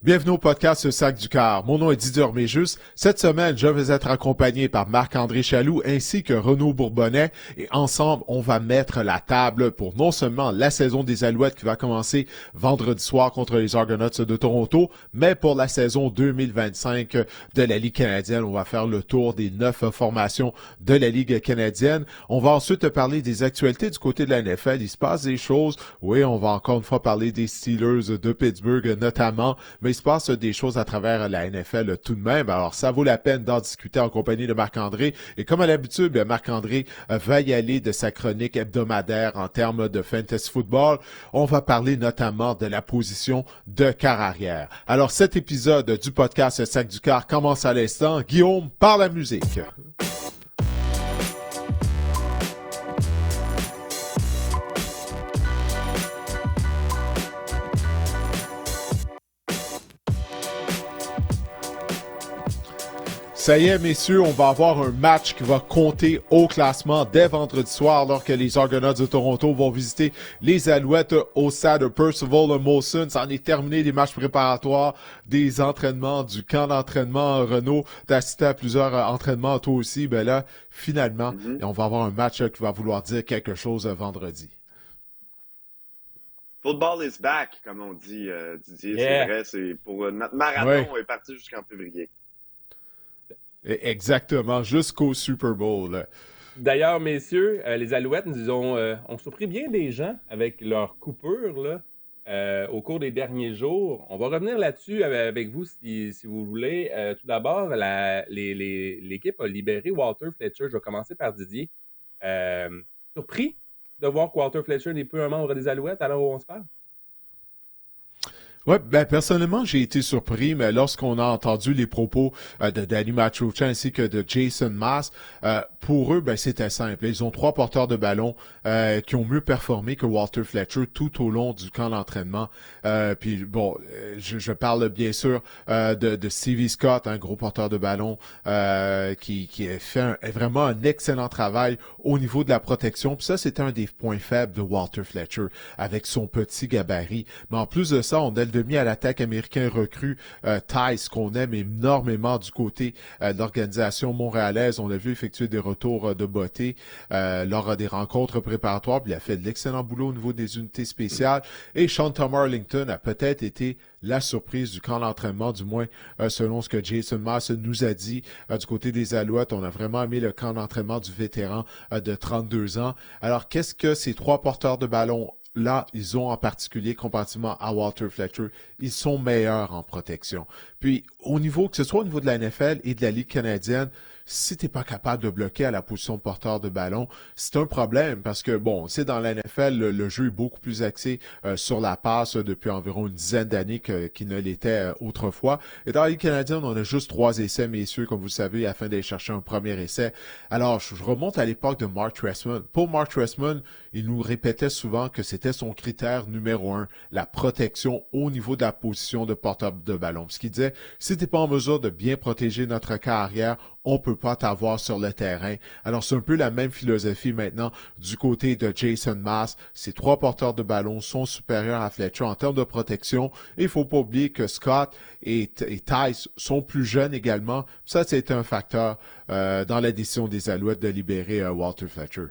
Bienvenue au podcast Le Sac du Cœur. Mon nom est Didier Orméjus. Cette semaine, je vais être accompagné par Marc-André Chaloux ainsi que Renaud Bourbonnais et ensemble, on va mettre la table pour non seulement la saison des Alouettes qui va commencer vendredi soir contre les Argonauts de Toronto, mais pour la saison 2025 de la Ligue canadienne. On va faire le tour des 9 formations de la Ligue canadienne. On va ensuite parler des actualités du côté de la NFL. Il se passe des choses. Oui, on va encore une fois parler des Steelers de Pittsburgh notamment, mais il se passe des choses à travers la NFL tout de même. Alors, ça vaut la peine d'en discuter en compagnie de Marc-André. Et comme à l'habitude, Marc-André va y aller de sa chronique hebdomadaire en termes de fantasy football. On va parler notamment de la position de quart arrière. Alors, cet épisode du podcast Sac du Cœur commence à l'instant. Guillaume, par la musique. Ça y est, messieurs, on va avoir un match qui va compter au classement dès vendredi soir lorsque les Argonauts de Toronto vont visiter les Alouettes au stade Percival Molson. Ça en est terminé des matchs préparatoires, des entraînements, du camp d'entraînement. Renaud, t'as assisté à plusieurs entraînements, toi aussi. Ben là, finalement, on va avoir un match qui va vouloir dire quelque chose vendredi. Football is back, comme on dit, Didier. Yeah. C'est vrai, c'est pour notre marathon est parti jusqu'en février. Exactement, jusqu'au Super Bowl. D'ailleurs, messieurs, les Alouettes nous ont surpris bien des gens avec leur coupure là, au cours des derniers jours. On va revenir là-dessus avec vous si vous voulez. Tout d'abord, l'équipe a libéré Walter Fletcher. Je vais commencer par Didier. Surpris de voir que Walter Fletcher n'est plus un membre des Alouettes à l'heure où on se parle? Ouais, personnellement, j'ai été surpris, mais lorsqu'on a entendu les propos de Danny Machucha ainsi que de Jason Maas, pour eux, c'était simple. Ils ont 3 porteurs de ballon qui ont mieux performé que Walter Fletcher tout au long du camp d'entraînement. Puis bon, je parle bien sûr de Stevie Scott, un gros porteur de ballon qui a fait vraiment un excellent travail au niveau de la protection. Puis ça, c'était un des points faibles de Walter Fletcher avec son petit gabarit. Mais en plus de ça, on a mis à l'attaque américain recrue Tice, qu'on aime énormément du côté de l'organisation montréalaise. On l'a vu effectuer des retours de beauté lors des rencontres préparatoires. Puis il a fait de l'excellent boulot au niveau des unités spéciales. Et Shantam Arlington a peut-être été la surprise du camp d'entraînement, du moins selon ce que Jason Maas nous a dit du côté des Alouettes. On a vraiment aimé le camp d'entraînement du vétéran de 32 ans. Alors, qu'est-ce que ces 3 porteurs de ballon là, ils ont en particulier, comparativement à Walter Fletcher, ils sont meilleurs en protection. Puis, que ce soit au niveau de la NFL et de la Ligue canadienne, si t'es pas capable de bloquer à la position de porteur de ballon, c'est un problème parce que, c'est dans la NFL, le jeu est beaucoup plus axé sur la passe depuis environ une dizaine d'années qu'il ne l'était autrefois. Et dans la Ligue canadienne, on a juste 3 essais, messieurs, comme vous le savez, afin d'aller chercher un premier essai. Alors, je remonte à l'époque de Mark Trestman. Pour Mark Trestman, il nous répétait souvent que c'était son critère numéro 1, la protection au niveau de la position de porteur de ballon. Ce qu'il disait, si t'es pas en mesure de bien protéger notre carrière, on peut pas t'avoir sur le terrain. Alors, c'est un peu la même philosophie maintenant du côté de Jason Maas. Ces 3 porteurs de ballon sont supérieurs à Fletcher en termes de protection. Et il faut pas oublier que Scott et Tice sont plus jeunes également. Ça, c'est un facteur dans la décision des Alouettes de libérer Walter Fletcher.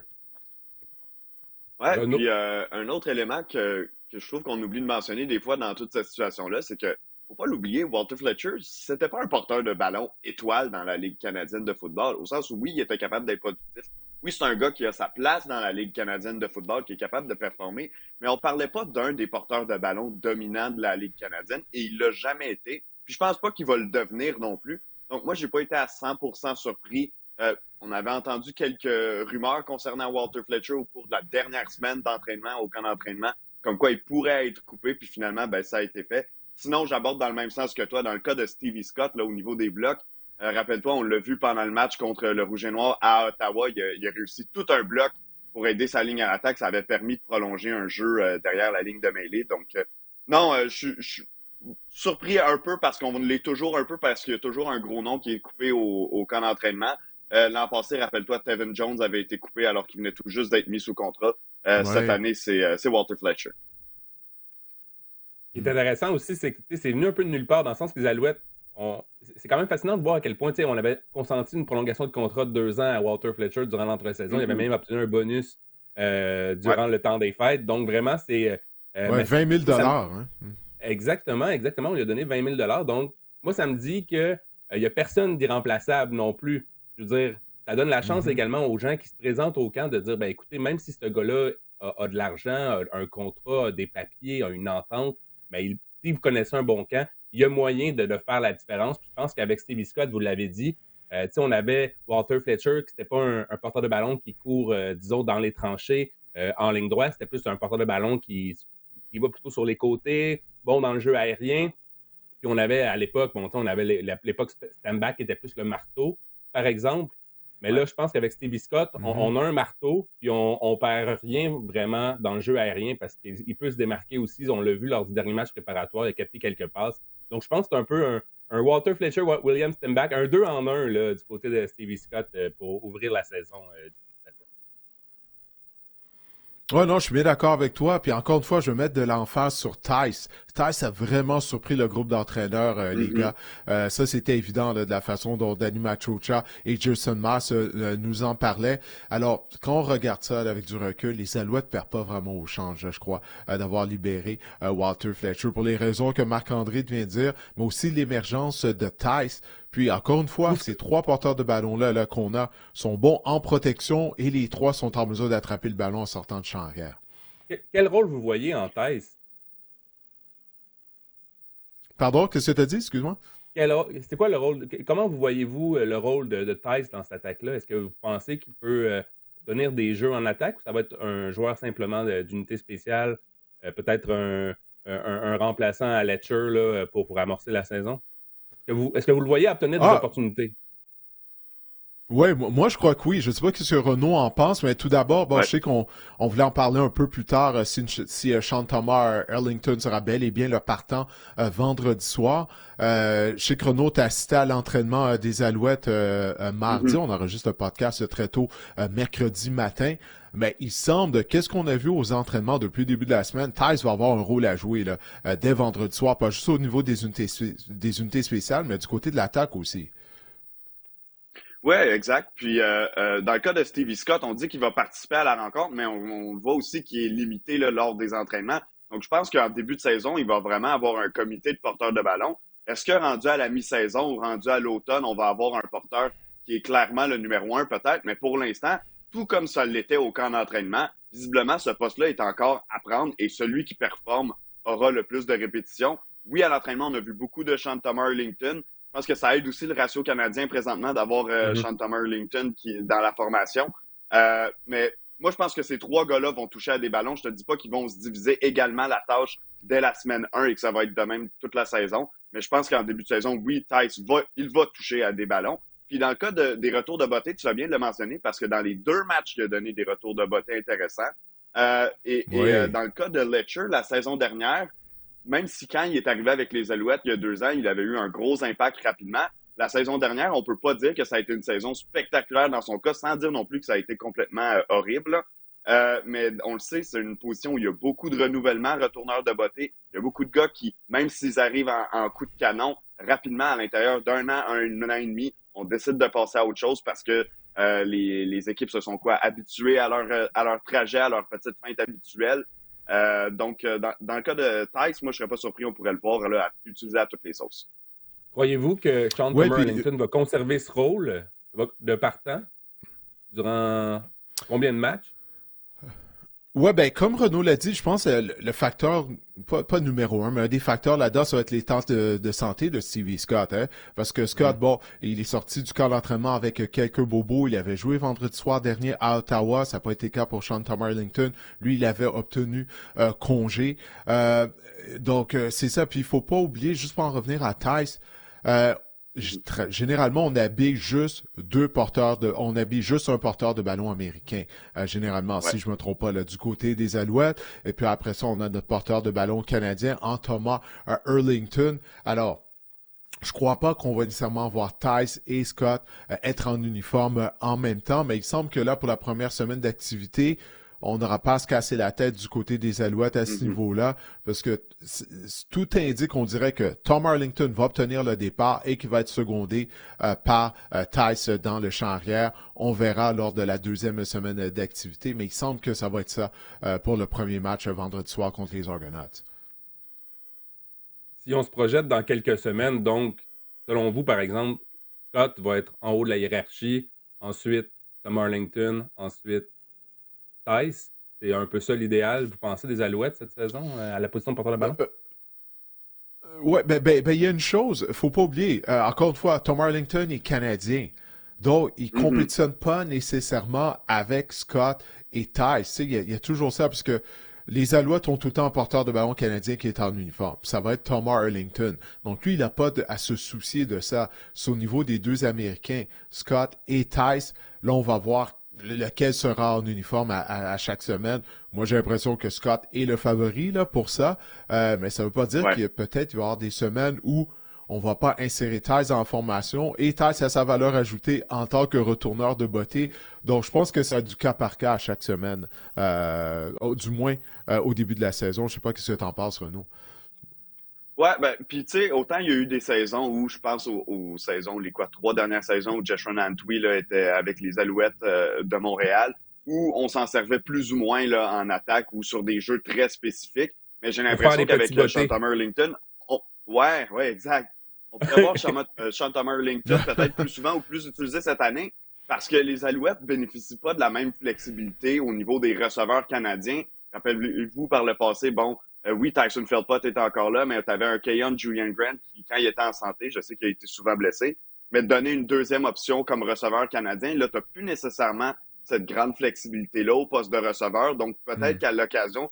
Ouais, puis un autre élément que je trouve qu'on oublie de mentionner des fois dans toute cette situation-là, c'est que faut pas l'oublier, Walter Fletcher, c'était pas un porteur de ballon étoile dans la Ligue canadienne de football, au sens où oui, il était capable d'être productif. Oui, c'est un gars qui a sa place dans la Ligue canadienne de football, qui est capable de performer, mais on parlait pas d'un des porteurs de ballon dominants de la Ligue canadienne, et il l'a jamais été. Puis je pense pas qu'il va le devenir non plus. Donc moi, j'ai pas été à 100% surpris. On avait entendu quelques rumeurs concernant Walter Fletcher au cours de la dernière semaine d'entraînement, au camp d'entraînement, comme quoi il pourrait être coupé, puis finalement, ça a été fait. Sinon, j'aborde dans le même sens que toi. Dans le cas de Stevie Scott, là, au niveau des blocs, rappelle-toi, on l'a vu pendant le match contre le Rouge et Noir à Ottawa. Il a réussi tout un bloc pour aider sa ligne à l'attaque. Ça avait permis de prolonger un jeu derrière la ligne de mêlée. Donc, non, je suis surpris un peu parce qu'on l'est toujours un peu parce qu'il y a toujours un gros nom qui est coupé au camp d'entraînement. L'an passé, rappelle-toi, Tevin Jones avait été coupé alors qu'il venait tout juste d'être mis sous contrat. Cette année, c'est Walter Fletcher. qui est intéressant aussi, c'est que c'est venu un peu de nulle part, dans le sens que les Alouettes, c'est quand même fascinant de voir à quel point on avait consenti une prolongation de contrat de 2 ans à Walter Fletcher durant l'entre-saison. Il avait même obtenu un bonus durant le temps des fêtes. Donc vraiment, c'est... 20 000 hein? Exactement. On lui a donné 20 000 Donc, moi, ça me dit qu'il n'y a personne d'irremplaçable non plus. Je veux dire, ça donne la chance également aux gens qui se présentent au camp de dire, ben écoutez, même si ce gars-là a de l'argent, a un contrat, a des papiers, a une entente, ben, si vous connaissez un bon camp, il y a moyen de faire la différence. Puis je pense qu'avec Stevie Scott, vous l'avez dit, on avait Walter Fletcher, qui n'était pas un porteur de ballon qui court, disons, dans les tranchées en ligne droite. C'était plus un porteur de ballon qui va plutôt sur les côtés, bon dans le jeu aérien. Puis on avait à l'époque, on avait l'époque Stenback qui était plus le marteau, par exemple. Mais là, je pense qu'avec Stevie Scott, on a un marteau, puis on perd rien vraiment dans le jeu aérien parce qu'il peut se démarquer aussi. On l'a vu lors du dernier match préparatoire, il a capté quelques passes. Donc, je pense que c'est un peu un Walter Fletcher, William Stenback, un 2-en-1 là, du côté de Stevie Scott pour ouvrir la saison du Ouais, non, je suis bien d'accord avec toi. Puis encore une fois, je vais mettre de l'emphase sur Tice. Tice a vraiment surpris le groupe d'entraîneurs, les gars. Ça, c'était évident là, de la façon dont Danny Machocha et Jason Maas nous en parlaient. Alors, quand on regarde ça là, avec du recul, les Alouettes ne perdent pas vraiment au change, je crois, d'avoir libéré Walter Fletcher pour les raisons que Marc-André vient de dire, mais aussi l'émergence de Tice. Puis, encore une fois, ces 3 porteurs de ballon-là qu'on a sont bons en protection et les 3 sont en mesure d'attraper le ballon en sortant de champ arrière. Quel rôle vous voyez en Tice? Pardon, qu'est-ce que tu as dit? Excuse-moi. C'est quoi le rôle? Comment vous voyez-vous le rôle de Tice dans cette attaque-là? Est-ce que vous pensez qu'il peut donner des jeux en attaque ou ça va être un joueur simplement d'unité spéciale, peut-être un remplaçant à Letcher là, pour amorcer la saison? Est-ce que vous le voyez obtenir des opportunités? Oui, moi je crois que oui. Je ne sais pas ce que Renaud en pense, mais tout d'abord, je sais qu'on voulait en parler un peu plus tard si Sean Thomas Erlington sera bel et bien le partant vendredi soir. Je sais que Renaud t'a assisté à l'entraînement des Alouettes mardi. On enregistre le podcast très tôt mercredi matin. Mais il semble, qu'est-ce qu'on a vu aux entraînements depuis le début de la semaine, Tice va avoir un rôle à jouer là, dès vendredi soir, pas juste au niveau des unités spéciales, mais du côté de l'attaque aussi. Oui, exact. Puis dans le cas de Stevie Scott, on dit qu'il va participer à la rencontre, mais on voit aussi qu'il est limité là, lors des entraînements. Donc, je pense qu'en début de saison, il va vraiment avoir un comité de porteurs de ballon. Est-ce que rendu à la mi-saison ou rendu à l'automne, on va avoir un porteur qui est clairement le numéro 1 peut-être, mais pour l'instant, tout comme ça l'était au camp d'entraînement, visiblement, ce poste-là est encore à prendre et celui qui performe aura le plus de répétitions. Oui, à l'entraînement, on a vu beaucoup de Sean Thomas Erlington. Je pense que ça aide aussi le ratio canadien présentement d'avoir Sean Thomas Erlington qui est dans la formation. Mais moi, je pense que ces 3 gars-là vont toucher à des ballons. Je te dis pas qu'ils vont se diviser également la tâche dès la semaine 1 et que ça va être de même toute la saison. Mais je pense qu'en début de saison, oui, Tice va toucher à des ballons. Puis dans le cas des retours de beauté, tu as bien de le mentionner parce que dans les 2 matchs, il a donné des retours de beauté intéressants. Dans le cas de Letcher, la saison dernière, même si quand il est arrivé avec les Alouettes il y a 2 ans, il avait eu un gros impact rapidement, la saison dernière, on ne peut pas dire que ça a été une saison spectaculaire dans son cas, sans dire non plus que ça a été complètement horrible. Mais on le sait, c'est une position où il y a beaucoup de renouvellement, retourneurs de beauté. Il y a beaucoup de gars qui, même s'ils arrivent en coup de canon, rapidement, à l'intérieur d'1 an, un an et demi, on décide de passer à autre chose parce que les équipes se sont habituées à leur trajet, à leur petite feinte habituelle. Donc, dans le cas de Tice, moi, je ne serais pas surpris, on pourrait le voir là, utiliser à toutes les sauces. Croyez-vous que Sean Thomas Erlington va conserver ce rôle de partant durant combien de matchs? Ouais, ben comme Renaud l'a dit, je pense que le facteur, pas numéro 1, mais un des facteurs là-dedans, ça va être les temps de santé de Stevie Scott. Hein? Parce que Scott, il est sorti du camp d'entraînement avec quelques bobos. Il avait joué vendredi soir dernier à Ottawa. Ça n'a pas été le cas pour Sean Thomas Erlington. Lui, il avait obtenu congé. Donc, c'est ça. Puis, il faut pas oublier, juste pour en revenir à Tice, généralement, on habille juste on habille juste un porteur de ballon américain. Généralement, si je me trompe pas, là, du côté des Alouettes. Et puis après ça, on a notre porteur de ballon canadien, en Thomas Erlington. Alors, je crois pas qu'on va nécessairement voir Tice et Scott être en uniforme en même temps, mais il semble que là, pour la première semaine d'activité, on n'aura pas à se casser la tête du côté des Alouettes à ce niveau-là, parce que tout indique, on dirait que Tom Arlington va obtenir le départ et qu'il va être secondé par Tice dans le champ arrière. On verra lors de la deuxième semaine d'activité, mais il semble que ça va être ça pour le premier match vendredi soir contre les Argonauts. Si on se projette dans quelques semaines, donc, selon vous, par exemple, Scott va être en haut de la hiérarchie, ensuite Tom Arlington, ensuite Tice. C'est un peu ça l'idéal, vous pensez, des Alouettes cette saison, à la position de porteur de ballon? Oui, il y a une chose, il ne faut pas oublier, encore une fois, Tom Arlington est Canadien. Donc, il ne compétitionne pas nécessairement avec Scott et Tice. Il y a toujours ça, parce que les Alouettes ont tout le temps un porteur de ballon canadien qui est en uniforme. Ça va être Thomas Arlington. Donc, lui, il n'a pas à se soucier de ça. C'est au niveau des deux Américains, Scott et Tice. Là, on va voir lequel sera en uniforme à chaque semaine. Moi, j'ai l'impression que Scott est le favori là, pour ça. Mais ça ne veut pas dire qu'il y a peut-être il va y avoir des semaines où on ne va pas insérer Tice en formation. Et Tice a sa valeur ajoutée en tant que retourneur de beauté. Donc, je pense que ça a du cas par cas à chaque semaine. Du moins, au début de la saison. Je ne sais pas ce que tu en penses, Renaud. Ouais, puis tu sais, autant il y a eu des saisons où, je pense aux saisons, les 3 dernières saisons où Joshua Antwi là, était avec les Alouettes de Montréal, où on s'en servait plus ou moins là, en attaque ou sur des jeux très spécifiques. Mais j'ai l'impression qu'avec Tom Arlington, ouais, exact. On pourrait voir Tom Arlington peut-être plus souvent ou plus utilisé cette année parce que les Alouettes ne bénéficient pas de la même flexibilité au niveau des receveurs canadiens. Rappelez-vous, par le passé, oui, Tyson Philpott était encore là, mais tu avais un Keyon Julian Grant qui, quand il était en santé, je sais qu'il a été souvent blessé, mais de donner une deuxième option comme receveur canadien, là, tu n'as plus nécessairement cette grande flexibilité-là au poste de receveur. Donc, peut-être qu'à l'occasion,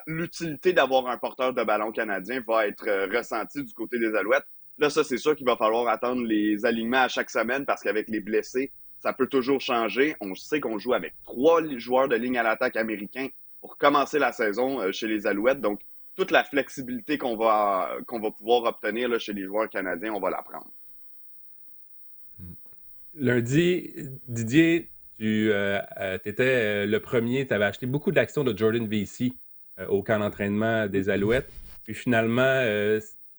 l'utilité d'avoir un porteur de ballon canadien va être ressentie du côté des Alouettes. Là, ça, c'est sûr qu'il va falloir attendre les alignements à chaque semaine parce qu'avec les blessés, ça peut toujours changer. On sait qu'on joue avec 3 joueurs de ligne à l'attaque américains pour commencer la saison chez les Alouettes. Donc, toute la flexibilité qu'on va pouvoir obtenir là, chez les joueurs canadiens, on va la prendre. Lundi, Didier, tu étais le premier, tu avais acheté beaucoup d'actions de Jordan Vesey au camp d'entraînement des Alouettes. Puis finalement,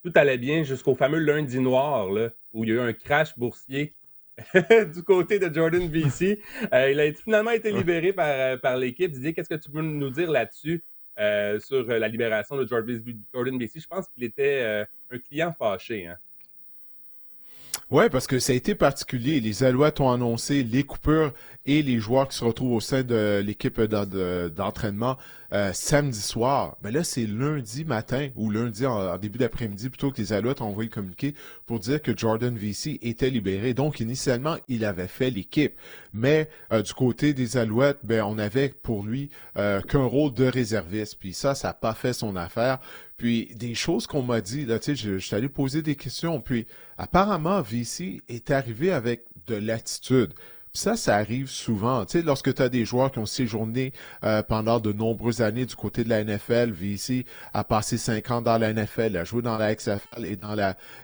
tout allait bien jusqu'au fameux lundi noir, là, où il y a eu un crash boursier du côté de Jordan Vesey. Il a finalement été libéré par l'équipe. Didier, qu'est-ce que tu peux nous dire là-dessus sur la libération de Jordan Vesey? Je pense qu'il était un client fâché. Hein? Oui, parce que ça a été particulier. Les Alouettes ont annoncé les coupures et les joueurs qui se retrouvent au sein de l'équipe d'entraînement samedi soir. Mais là, c'est lundi matin ou lundi en début d'après-midi plutôt que les Alouettes ont envoyé le communiqué pour dire que Jordan Vesey était libéré. Donc, initialement, il avait fait l'équipe. Mais du côté des Alouettes, on avait pour lui qu'un rôle de réserviste. Puis ça n'a pas fait son affaire. Puis des choses qu'on m'a dit, là, tu sais, je suis allé poser des questions. Puis apparemment, Vesey est arrivé avec de l'attitude. Puis ça arrive souvent. Tu sais, lorsque tu as des joueurs qui ont séjourné pendant de nombreuses années du côté de la NFL, Vesey a passé 5 ans dans la NFL, a joué dans la XFL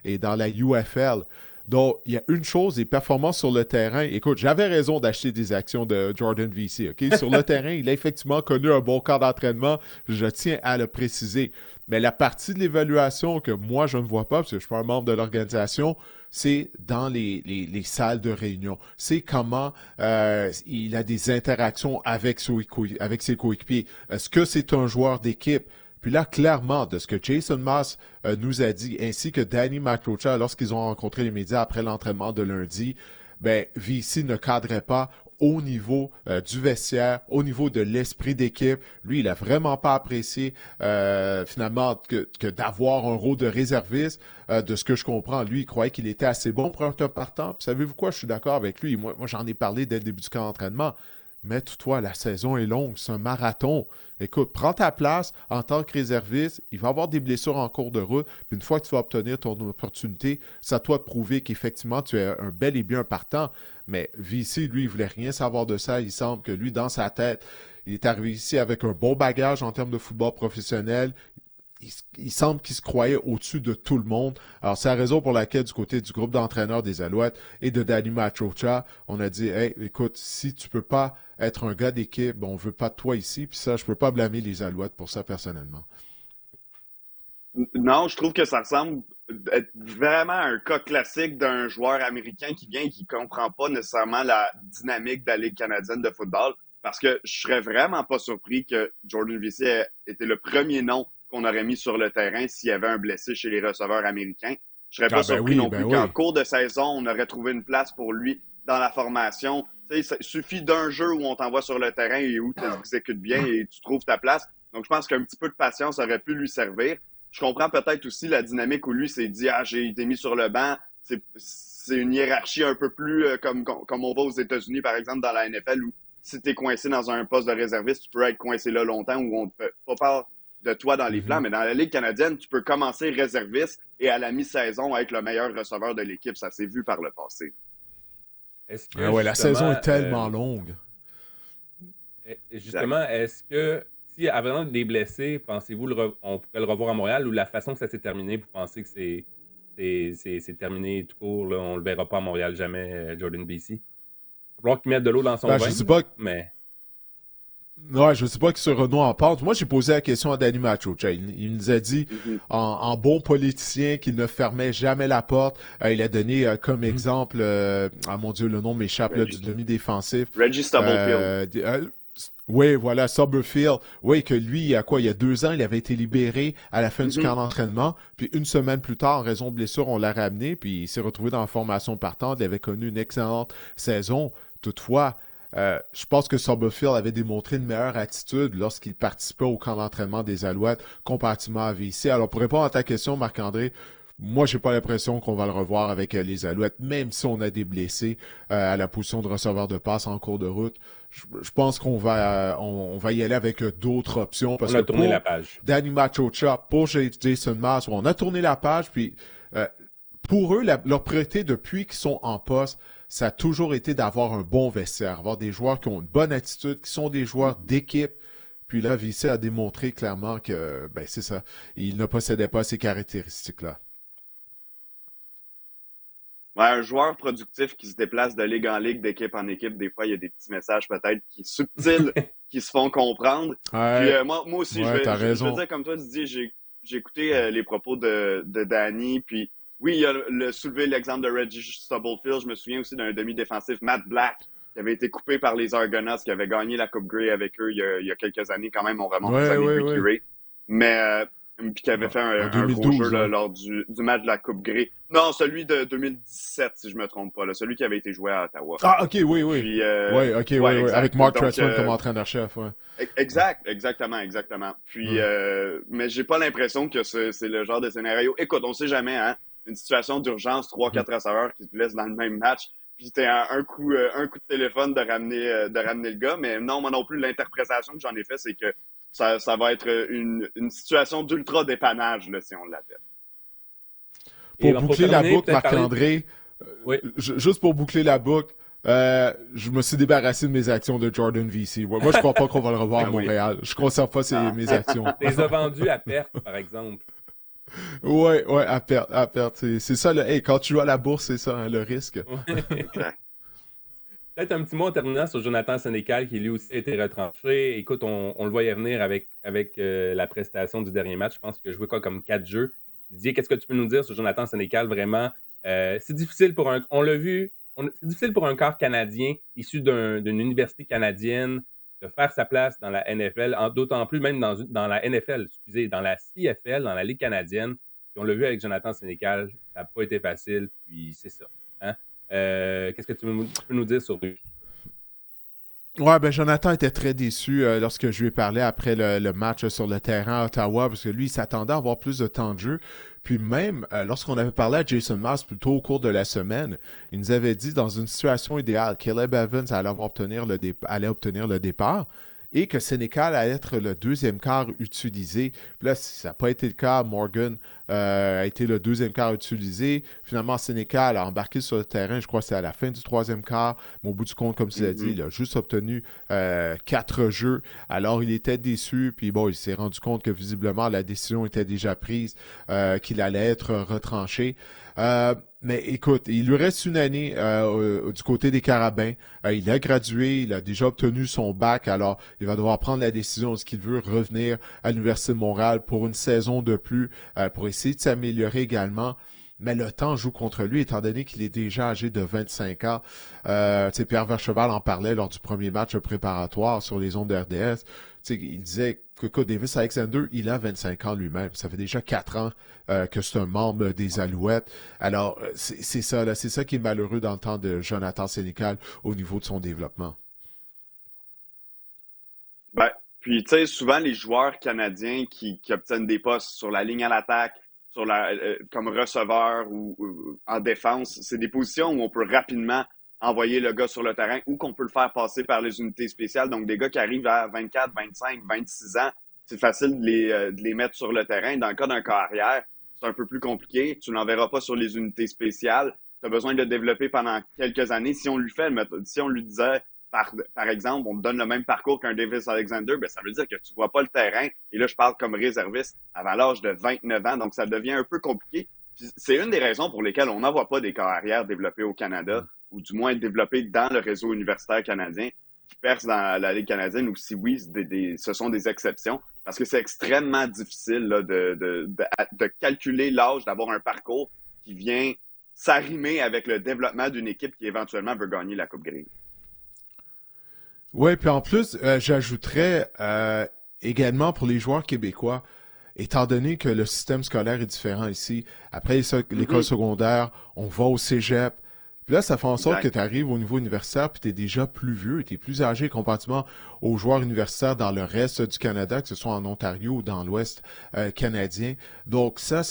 et dans la UFL. Donc, il y a une chose, les performances sur le terrain. Écoute, j'avais raison d'acheter des actions de Jordan Vesey. Okay? Sur le terrain, il a effectivement connu un bon camp d'entraînement. Je tiens à le préciser. Mais la partie de l'évaluation que moi, je ne vois pas, parce que je ne suis pas un membre de l'organisation, c'est dans les salles de réunion. C'est comment il a des interactions avec ses coéquipiers. Est-ce que c'est un joueur d'équipe? Puis là, clairement, de ce que Jason Maas nous a dit, ainsi que Danny McRocha, lorsqu'ils ont rencontré les médias après l'entraînement de lundi, Vesey ne cadrait pas au niveau du vestiaire, au niveau de l'esprit d'équipe. Lui, il a vraiment pas apprécié finalement que d'avoir un rôle de réserviste. De ce que je comprends, lui, il croyait qu'il était assez bon pour un top partant. Puis savez-vous quoi? Je suis d'accord avec lui. Moi, j'en ai parlé dès le début du camp d'entraînement. Mais toi, la saison est longue, c'est un marathon. Écoute, prends ta place en tant que réserviste. Il va y avoir des blessures en cours de route. Puis une fois que tu vas obtenir ton opportunité, c'est à toi de prouver qu'effectivement, tu es un bel et bien partant. Mais Vesey, lui, il ne voulait rien savoir de ça. Il semble que lui, dans sa tête, il est arrivé ici avec un bon bagage en termes de football professionnel. il semble qu'il se croyait au-dessus de tout le monde. Alors, c'est la raison pour laquelle, du côté du groupe d'entraîneurs des Alouettes et de Danny Machocha, on a dit, hey, écoute, si tu peux pas être un gars d'équipe, on veut pas de toi ici, puis ça, je peux pas blâmer les Alouettes pour ça personnellement. Non, je trouve que ça ressemble être vraiment un cas classique d'un joueur américain qui vient et qui comprend pas nécessairement la dynamique de la Ligue canadienne de football. Parce que je serais vraiment pas surpris que Jordan Vesey ait été le premier nom qu'on aurait mis sur le terrain s'il y avait un blessé chez les receveurs américains. Je serais pas surpris non plus qu'en cours de saison, on aurait trouvé une place pour lui dans la formation. Tu sais, il suffit d'un jeu où on t'envoie sur le terrain et où tu exécutes bien et tu trouves ta place. Donc, je pense qu'un petit peu de patience aurait pu lui servir. Je comprends peut-être aussi la dynamique où lui s'est dit « Ah, j'ai été mis sur le banc ». C'est une hiérarchie un peu plus comme on va aux États-Unis, par exemple, dans la NFL, où si tu es coincé dans un poste de réserviste, tu peux être coincé là longtemps, où on ne peut pas parler de toi dans les plans. Mais dans la Ligue canadienne, tu peux commencer réserviste et à la mi-saison être le meilleur receveur de l'équipe. Ça s'est vu par le passé. La saison est tellement longue. Justement, est-ce que si avant des blessés, pensez-vous on pourrait le revoir à Montréal, ou la façon que ça s'est terminé, vous pensez que c'est terminé tout court, là, on le verra pas à Montréal jamais, Jordan Vesey? Il va falloir qu'il mette de l'eau dans son vin. Je sais pas. Mais... Ouais, je sais pas qui se renoie en pente. Moi, j'ai posé la question à Danny Machocha. Il nous a dit, en bon politicien, qu'il ne fermait jamais la porte. Il a donné comme exemple, mon Dieu, le nom m'échappe, là, du demi-défensif. Reggie Stubblefield. Oui, voilà, Stubblefield. Oui, que lui, il y a 2 ans, il avait été libéré à la fin du camp d'entraînement. Puis une semaine plus tard, en raison de blessure, on l'a ramené. Puis il s'est retrouvé dans la formation partante. Il avait connu une excellente saison. Toutefois, je pense que Stubblefield avait démontré une meilleure attitude lorsqu'il participait au camp d'entraînement des Alouettes comparativement à Vesey. Alors, pour répondre à ta question, Marc-André, moi, j'ai pas l'impression qu'on va le revoir avec les Alouettes, même si on a des blessés à la position de receveur de passe en cours de route. Je pense qu'on va y aller avec d'autres options. Parce on a tourné la page. Danny Machocha, pour Jason Maas, on a tourné la page, puis pour eux, leur priorité depuis qu'ils sont en poste, ça a toujours été d'avoir un bon vestiaire, avoir des joueurs qui ont une bonne attitude, qui sont des joueurs d'équipe. Puis là, Vesey a démontré clairement que, c'est ça, il ne possédait pas ces caractéristiques-là. Ouais, un joueur productif qui se déplace de ligue en ligue, d'équipe en équipe, des fois, il y a des petits messages peut-être qui subtils qui se font comprendre. Ouais. Puis moi aussi, je veux dire comme toi, Didier, j'ai écouté les propos de Danny, puis oui, il a soulevé l'exemple de Reggie Stubblefield. Je me souviens aussi d'un demi-défensif, Matt Black, qui avait été coupé par les Argonauts, qui avait gagné la Coupe Grey avec eux il y a quelques années quand même. On remonte aux années Ricky Ray. Mais puis qui avait fait un 2012, gros jeu là, lors du match de la Coupe Grey. Non, celui de 2017, si je me trompe pas. Là, celui qui avait été joué à Ottawa. Ah, ok, oui. Puis, oui. Avec Mark Trestman comme entraîneur-chef. Ouais. Exactement. Puis, mais j'ai pas l'impression que c'est le genre de scénario. Écoute, on sait jamais, hein. Une situation d'urgence, 3-4 receveurs qui se blessent dans le même match. Puis c'était un coup de téléphone de ramener le gars. Mais non, moi non plus, l'interprétation que j'en ai fait, c'est que ça va être une situation d'ultra dépannage, là, si on l'appelle. Pour boucler la boucle, Marc-André, juste pour boucler la boucle, je me suis débarrassé de mes actions de Jordan Vesey. Moi, je crois pas qu'on va le revoir à Montréal. Je conserve pas mes actions. Tu les as vendues à perte, par exemple. Ouais, à perte. C'est ça, quand tu joues à la bourse, c'est ça, hein, le risque. Peut-être un petit mot en terminant sur Jonathan Sénécal, qui lui aussi a été retranché. Écoute, on le voyait venir avec la prestation du dernier match. Je pense qu'il a joué comme 4 jeux. Didier, qu'est-ce que tu peux nous dire sur Jonathan Sénécal? Vraiment, c'est difficile on l'a vu, c'est difficile pour un corps canadien issu d'une université canadienne de faire sa place dans la NFL, d'autant plus même dans la NFL, dans la CFL, dans la Ligue canadienne. Puis on l'a vu avec Jonathan Sénécal, ça n'a pas été facile, puis c'est ça. Hein? Qu'est-ce que tu peux nous dire sur lui? Ouais, Jonathan était très déçu lorsque je lui ai parlé après le match sur le terrain à Ottawa, parce que lui, il s'attendait à avoir plus de temps de jeu. Puis même, lorsqu'on avait parlé à Jason Maas plus tôt au cours de la semaine, il nous avait dit, dans une situation idéale, Caleb Evans allait obtenir le départ. et que Sénécal allait être le deuxième quart utilisé. Puis là, ça n'a pas été le cas. Morgan a été le deuxième quart utilisé. Finalement, Sénécal a embarqué sur le terrain, je crois que c'était à la fin du troisième quart, mais au bout du compte, comme tu l'as dit, il a juste obtenu 4 jeux. Alors, il était déçu, puis bon, il s'est rendu compte que visiblement, la décision était déjà prise, qu'il allait être retranché. Mais écoute, il lui reste une année du côté des Carabins. Il a gradué, il a déjà obtenu son bac, alors il va devoir prendre la décision de ce qu'il veut revenir à l'Université de Montréal pour une saison de plus, pour essayer de s'améliorer également. Mais le temps joue contre lui, étant donné qu'il est déjà âgé de 25 ans. Pierre Vercheval en parlait lors du premier match préparatoire sur les ondes de RDS. Il disait que Davis Alexander, il a 25 ans lui-même. Ça fait déjà 4 ans que c'est un membre des Alouettes. Alors, c'est ça, là, c'est ça qui est malheureux dans le temps de Jonathan Sénécal au niveau de son développement. Ben, puis, tu sais, souvent, les joueurs canadiens qui obtiennent des postes sur la ligne à l'attaque, comme receveur ou en défense, c'est des positions où on peut rapidement envoyer le gars sur le terrain ou qu'on peut le faire passer par les unités spéciales. Donc, des gars qui arrivent à 24, 25, 26 ans, c'est facile de les mettre sur le terrain. Dans le cas d'un carrière, c'est un peu plus compliqué. Tu ne l'enverras pas sur les unités spéciales. Tu as besoin de le développer pendant quelques années. Si on lui disait, par exemple, on te donne le même parcours qu'un Davis Alexander, ben ça veut dire que tu ne vois pas le terrain. Et là, je parle comme réserviste avant l'âge de 29 ans. Donc, ça devient un peu compliqué. Puis, c'est une des raisons pour lesquelles on n'en voit pas des carrières développées au Canada, ou du moins développées dans le réseau universitaire canadien, qui percent dans la Ligue canadienne, ou si oui, ce sont des exceptions. Parce que c'est extrêmement difficile là, de calculer l'âge, d'avoir un parcours qui vient s'arrimer avec le développement d'une équipe qui éventuellement veut gagner la Coupe Grey. Oui, puis en plus, j'ajouterais également pour les joueurs québécois, étant donné que le système scolaire est différent ici, après l'école secondaire, on va au cégep. Puis là, ça fait en sorte que tu arrives au niveau universitaire puis tu es déjà plus vieux, tu es plus âgé comparativement aux joueurs universitaires dans le reste du Canada, que ce soit en Ontario ou dans l'Ouest canadien. Donc ça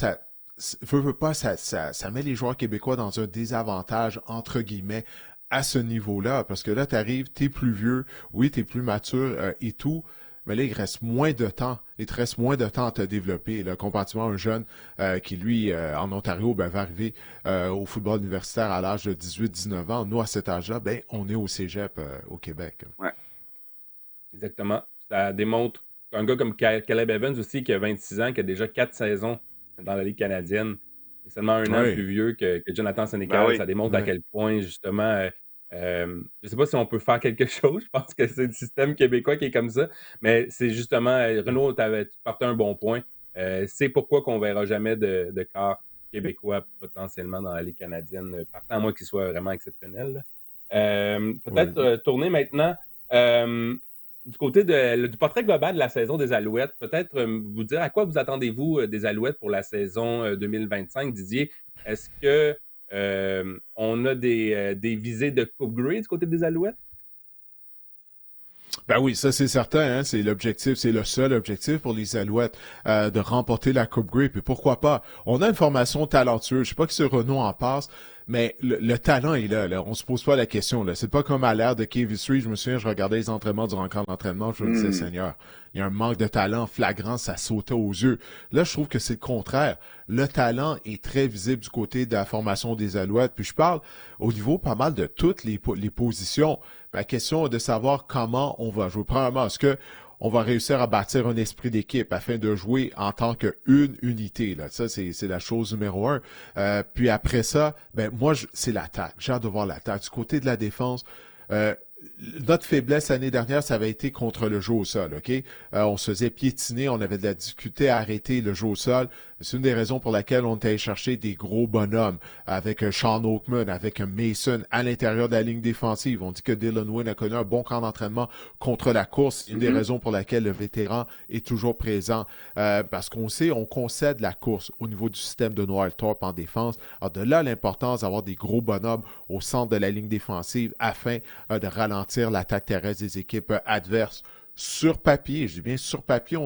veut pas, ça met les joueurs québécois dans un désavantage, entre guillemets, à ce niveau-là, parce que là, tu arrives, tu es plus vieux, oui, tu es plus mature et tout, mais là, il reste moins de temps. Il te reste moins de temps à te développer, là, comparativement à un jeune qui, lui, en Ontario, va arriver au football universitaire à l'âge de 18-19 ans. Nous, à cet âge-là, on est au cégep au Québec. Ouais. Exactement. Ça démontre un gars comme Caleb Evans aussi, qui a 26 ans, qui a déjà 4 saisons dans la Ligue canadienne, qui est seulement un an plus vieux que Jonathan Sénécal. Ça démontre à quel point, justement, je ne sais pas si on peut faire quelque chose. Je pense que c'est le système québécois qui est comme ça. Mais c'est justement, Renaud, tu portais un bon point. C'est pourquoi qu'on ne verra jamais de quart québécois potentiellement dans la Ligue canadienne, partant à moins qu'il soit vraiment exceptionnel. Peut-être tourner maintenant du côté du portrait global de la saison des Alouettes. Peut-être vous dire à quoi vous attendez-vous des Alouettes pour la saison 2025, Didier? Est-ce que on a des visées de Coupe Grey du côté des Alouettes? Ben oui, ça c'est certain, hein, c'est l'objectif, c'est le seul objectif pour les Alouettes de remporter la Coupe Grey. Puis pourquoi pas? On a une formation talentueuse. Je sais pas que ce Renaud en passe, mais le talent est là. On se pose pas la question. Là. C'est pas comme à l'ère de Kevin Street. Je me souviens, je regardais les entraînements durant le camp d'entraînement. Je me disais, Seigneur, il y a un manque de talent flagrant, ça sautait aux yeux. Là, je trouve que c'est le contraire. Le talent est très visible du côté de la formation des Alouettes. Puis je parle au niveau pas mal de toutes les positions. La question est de savoir comment on va jouer. Premièrement, est-ce que on va réussir à bâtir un esprit d'équipe afin de jouer en tant qu'une unité. Là. Ça, c'est la chose numéro 1. Puis après ça, moi, c'est l'attaque. J'ai hâte de voir l'attaque. Du côté de la défense, notre faiblesse l'année dernière, ça avait été contre le jeu au sol, OK? On se faisait piétiner, on avait de la difficulté à arrêter le jeu au sol. C'est une des raisons pour laquelle on est allé chercher des gros bonhommes avec Sean Oakman, avec Mason à l'intérieur de la ligne défensive. On dit que Dylan Wynn a connu un bon camp d'entraînement contre la course. C'est une des raisons pour laquelle le vétéran est toujours présent. Parce qu'on sait, on concède la course au niveau du système de Noël Thorpe en défense. Alors de là, l'importance d'avoir des gros bonhommes au centre de la ligne défensive afin de ralentir l'attaque terrestre des équipes adverses. Sur papier, je dis bien sur papier,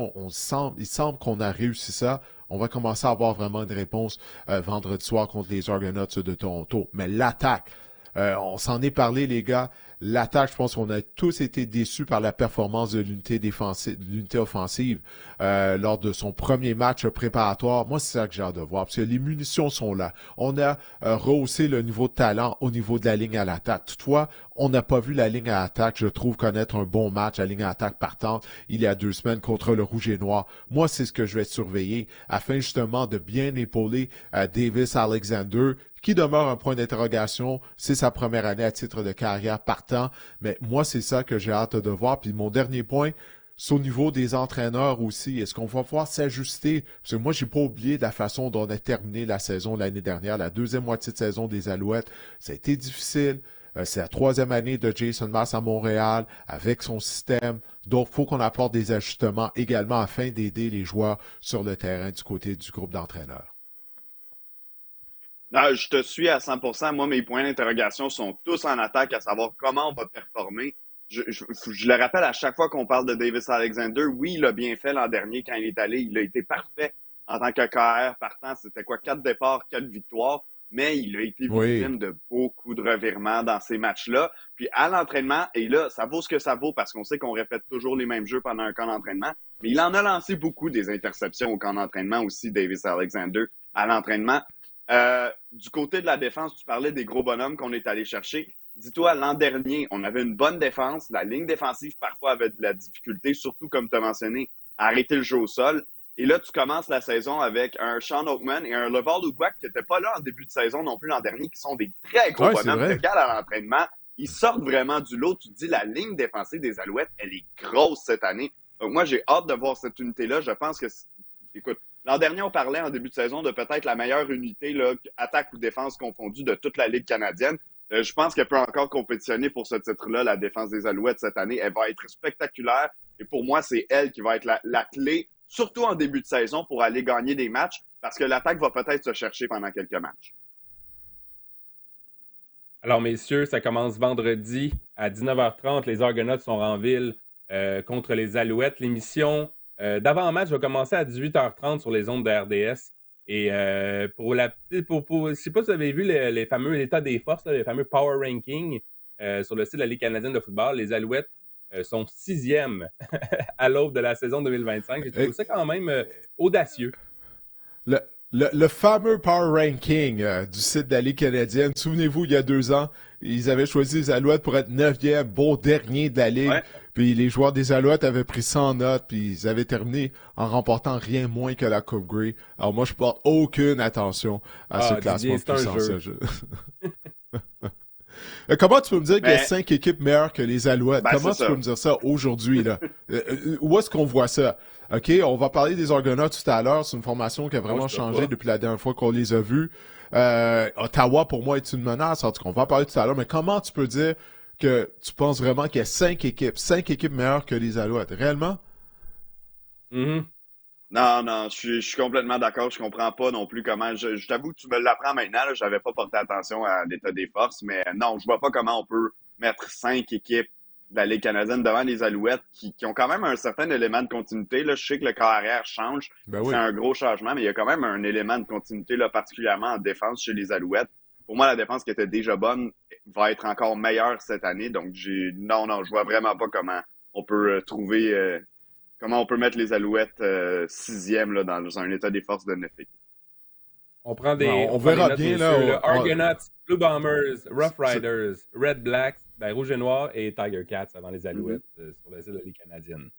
il semble qu'on a réussi ça. On va commencer à avoir vraiment une réponse vendredi soir contre les Argonauts de Toronto. Mais l'attaque, On s'en est parlé, les gars. L'attaque, je pense qu'on a tous été déçus par la performance de l'unité défensive, de l'unité offensive lors de son premier match préparatoire. Moi, c'est ça que j'ai hâte de voir, parce que les munitions sont là. On a rehaussé le niveau de talent au niveau de la ligne à l'attaque. Toutefois, on n'a pas vu la ligne à attaque, je trouve, connaître un bon match, la ligne à attaque partante, il y a 2 semaines contre le Rouge et Noir. Moi, c'est ce que je vais surveiller afin justement de bien épauler Davis Alexander, qui demeure un point d'interrogation. C'est sa première année à titre de carrière partant, mais moi, c'est ça que j'ai hâte de voir. Puis mon dernier point, c'est au niveau des entraîneurs aussi. Est-ce qu'on va pouvoir s'ajuster? Parce que moi, j'ai pas oublié de la façon dont on a terminé la saison l'année dernière, la deuxième moitié de saison des Alouettes. Ça a été difficile. C'est la 3e année de Jason Maas à Montréal avec son système. Donc, il faut qu'on apporte des ajustements également afin d'aider les joueurs sur le terrain du côté du groupe d'entraîneurs. Non, je te suis à 100%. Moi, mes points d'interrogation sont tous en attaque, à savoir comment on va performer. Je le rappelle à chaque fois qu'on parle de Davis Alexander. Oui, il a bien fait l'an dernier quand il est allé. Il a été parfait en tant que KR partant. C'était quoi? 4 départs, 4 victoires. Mais il a été victime de beaucoup de revirements dans ces matchs-là. Puis à l'entraînement, et là, ça vaut ce que ça vaut parce qu'on sait qu'on répète toujours les mêmes jeux pendant un camp d'entraînement. Mais il en a lancé beaucoup des interceptions au camp d'entraînement aussi, Davis Alexander, à l'entraînement. Du côté de la défense, tu parlais des gros bonhommes qu'on est allé chercher. Dis-toi, l'an dernier, on avait une bonne défense. La ligne défensive, parfois, avait de la difficulté, surtout, comme tu as mentionné, à arrêter le jeu au sol. Et là, tu commences la saison avec un Sean Oakman et un Laval Uguac qui n'étaient pas là en début de saison non plus l'an dernier, qui sont des très gros bonhommes légaux à l'entraînement. Ils sortent vraiment du lot. Tu te dis, la ligne défensive des Alouettes, elle est grosse cette année. Donc, moi, j'ai hâte de voir cette unité-là. Je pense que, écoute, l'an dernier, on parlait en début de saison de peut-être la meilleure unité, là, attaque ou défense confondue de toute la Ligue canadienne. Je pense qu'elle peut encore compétitionner pour ce titre-là, la défense des Alouettes cette année. Elle va être spectaculaire. Et pour moi, c'est elle qui va être la clé, surtout en début de saison, pour aller gagner des matchs, parce que l'attaque va peut-être se chercher pendant quelques matchs. Alors, messieurs, ça commence vendredi à 19h30. Les Argonauts sont en ville contre les Alouettes. L'émission d'avant-match va commencer à 18h30 sur les ondes de RDS. Et pour je ne sais pas si vous avez vu les fameux états des forces, là, les fameux Power Rankings sur le site de la Ligue canadienne de football, les Alouettes sont 6e à l'aube de la saison 2025. J'ai trouvé ça quand même audacieux. Le fameux Power Ranking du site de la Ligue canadienne, souvenez-vous, il y a 2 ans, ils avaient choisi les Alouettes pour être 9e, beau dernier de la Ligue. Ouais. Puis les joueurs des Alouettes avaient pris 100 notes, puis ils avaient terminé en remportant rien moins que la Coupe Grey. Alors moi, je porte aucune attention à ce classement de puissance. Comment tu peux me dire qu'il y a 5 équipes meilleures que les Alouettes? Comment tu peux me dire ça aujourd'hui, là? Où est-ce qu'on voit ça? OK, on va parler des Argonauts tout à l'heure. C'est une formation qui a vraiment changé depuis la dernière fois qu'on les a vus. Ottawa, pour moi, est une menace. En tout cas, on va en parler tout à l'heure. Mais comment tu peux dire que tu penses vraiment qu'il y a 5 équipes meilleures que les Alouettes? Réellement? Mm-hmm. Non, je suis complètement d'accord. Je comprends pas non plus comment. Je t'avoue que tu me l'apprends maintenant. Je n'avais pas porté attention à l'état des forces, mais non, je vois pas comment on peut mettre 5 équipes de la Ligue canadienne devant les Alouettes qui ont quand même un certain élément de continuité. Là, je sais que le carrière change. C'est un gros changement, mais il y a quand même un élément de continuité, là, particulièrement en défense chez les Alouettes. Pour moi, la défense qui était déjà bonne va être encore meilleure cette année. Donc, non, je vois vraiment pas comment on peut trouver... Comment on peut mettre les Alouettes 6e là, dans un état des forces de 9 équipes. On prend des... on verra bien, là. Argonauts, Blue Bombers, Rough Riders, Red Blacks, Rouge et Noir et Tiger Cats avant les Alouettes sur le site de la Ligue canadienne.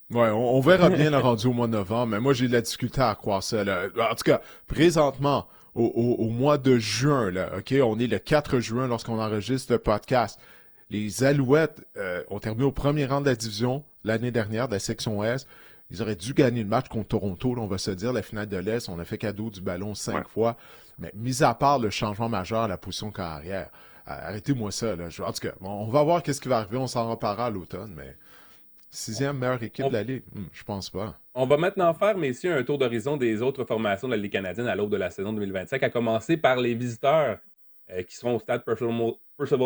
Ouais, on verra bien le rendu au mois de novembre, mais moi, j'ai de la difficulté à croire ça. Là. En tout cas, présentement, au mois de juin, là, OK, on est le 4 juin lorsqu'on enregistre le podcast. Les Alouettes ont terminé au premier rang de la division l'année dernière, de la section S. Ils auraient dû gagner le match contre Toronto, là, on va se dire, la finale de l'Est. On a fait cadeau du ballon 5 fois. Mais mis à part le changement majeur à la position carrière, arrêtez-moi ça. Là. En tout cas, on va voir qu'est-ce qui va arriver. On s'en reparlera à l'automne, mais 6e meilleure équipe de la Ligue, je pense pas. On va maintenant faire, messieurs, un tour d'horizon des autres formations de la Ligue canadienne à l'aube de la saison 2025, à commencer par les visiteurs qui seront au stade Percival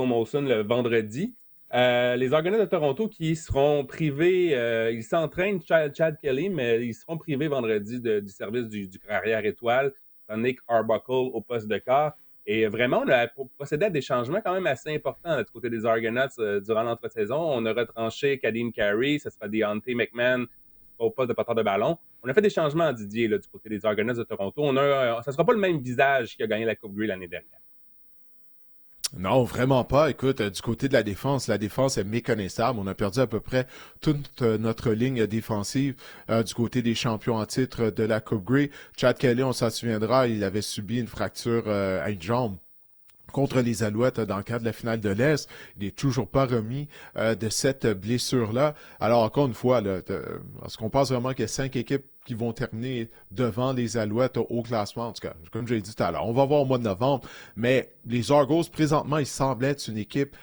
Molson le vendredi. Les Argonauts de Toronto qui seront privés, ils s'entraînent Chad Kelly, mais ils seront privés vendredi du service du carrière étoile, Nick Arbuckle au poste de quart. Et vraiment, on a procédé à des changements quand même assez importants du côté des Argonauts durant l'entre-saison. On a retranché Kadeem Carey, ça sera Deontay McMahon au poste de porteur de ballon. On a fait des changements, Didier, là, du côté des Argonauts de Toronto. Ça ne sera pas le même visage qui a gagné la Coupe Grey l'année dernière. Non, vraiment pas. Écoute, du côté de la défense est méconnaissable. On a perdu à peu près toute notre ligne défensive du côté des champions en titre de la Coupe Grey. Chad Kelly, on s'en souviendra, il avait subi une fracture à une jambe contre les Alouettes dans le cadre de la finale de l'Est. Il n'est toujours pas remis de cette blessure-là. Alors, encore une fois, est-ce qu'on pense vraiment qu'il y a 5 équipes qui vont terminer devant les Alouettes au classement? En tout cas, comme j'ai dit tout à l'heure, on va voir au mois de novembre, mais les Argos, présentement, ils semblent être une équipe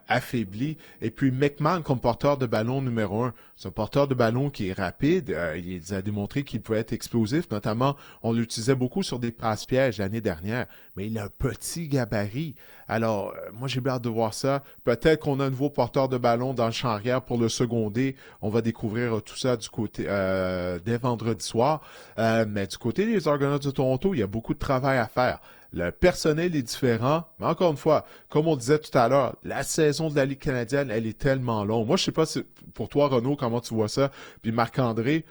affaiblie. Et puis, McMahon, comme porteur de ballon numéro 1, c'est un porteur de ballon qui est rapide. Il a démontré qu'il pouvait être explosif. Notamment, on l'utilisait beaucoup sur des passes-pièges l'année dernière, mais il a un petit gabarit. Alors, moi, j'ai bien hâte de voir ça. Peut-être qu'on a un nouveau porteur de ballon dans le champ arrière pour le seconder. On va découvrir tout ça du côté dès vendredi soir. Mais du côté des Argonauts de Toronto, il y a beaucoup de travail à faire. Le personnel est différent, mais encore une fois, comme on disait tout à l'heure, la saison de la Ligue canadienne, elle est tellement longue. Moi, je sais pas si, pour toi, Renaud, comment tu vois ça, puis Marc-André,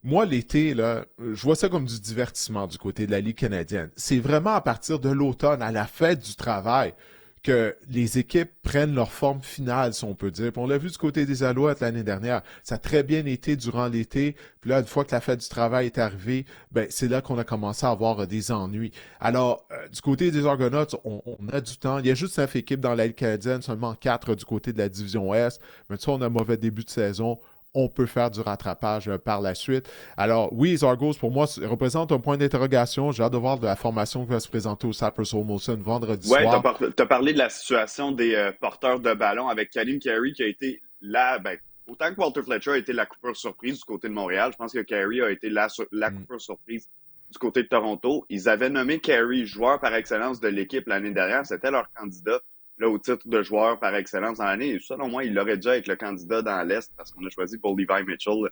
moi, l'été, là, je vois ça comme du divertissement du côté de la Ligue canadienne. C'est vraiment à partir de l'automne, à la fête du travail, que les équipes prennent leur forme finale, si on peut dire. Puis on l'a vu du côté des Alouettes l'année dernière. Ça a très bien été durant l'été. Puis là, une fois que la fête du travail est arrivée, ben c'est là qu'on a commencé à avoir des ennuis. Alors, du côté des Argonauts, on a du temps. Il y a juste 9 équipes dans la Ligue canadienne, seulement 4 du côté de la division Est. Mais tu sais, on a un mauvais début de saison. On peut faire du rattrapage par la suite. Alors, oui, les Argos, pour moi, représentent un point d'interrogation. J'ai hâte de voir de la formation qui va se présenter au Sappers Molson vendredi soir. Oui, tu as parlé de la situation des porteurs de ballon avec Kadeem Carey qui a été là, autant que Walter Fletcher a été la coupure surprise du côté de Montréal, je pense que Carey a été la coupure surprise du côté de Toronto. Ils avaient nommé Carey joueur par excellence de l'équipe l'année dernière. C'était leur candidat là, au titre de joueur par excellence dans l'année. Et selon moi, il aurait dû être le candidat dans l'Est parce qu'on a choisi pour Levi Mitchell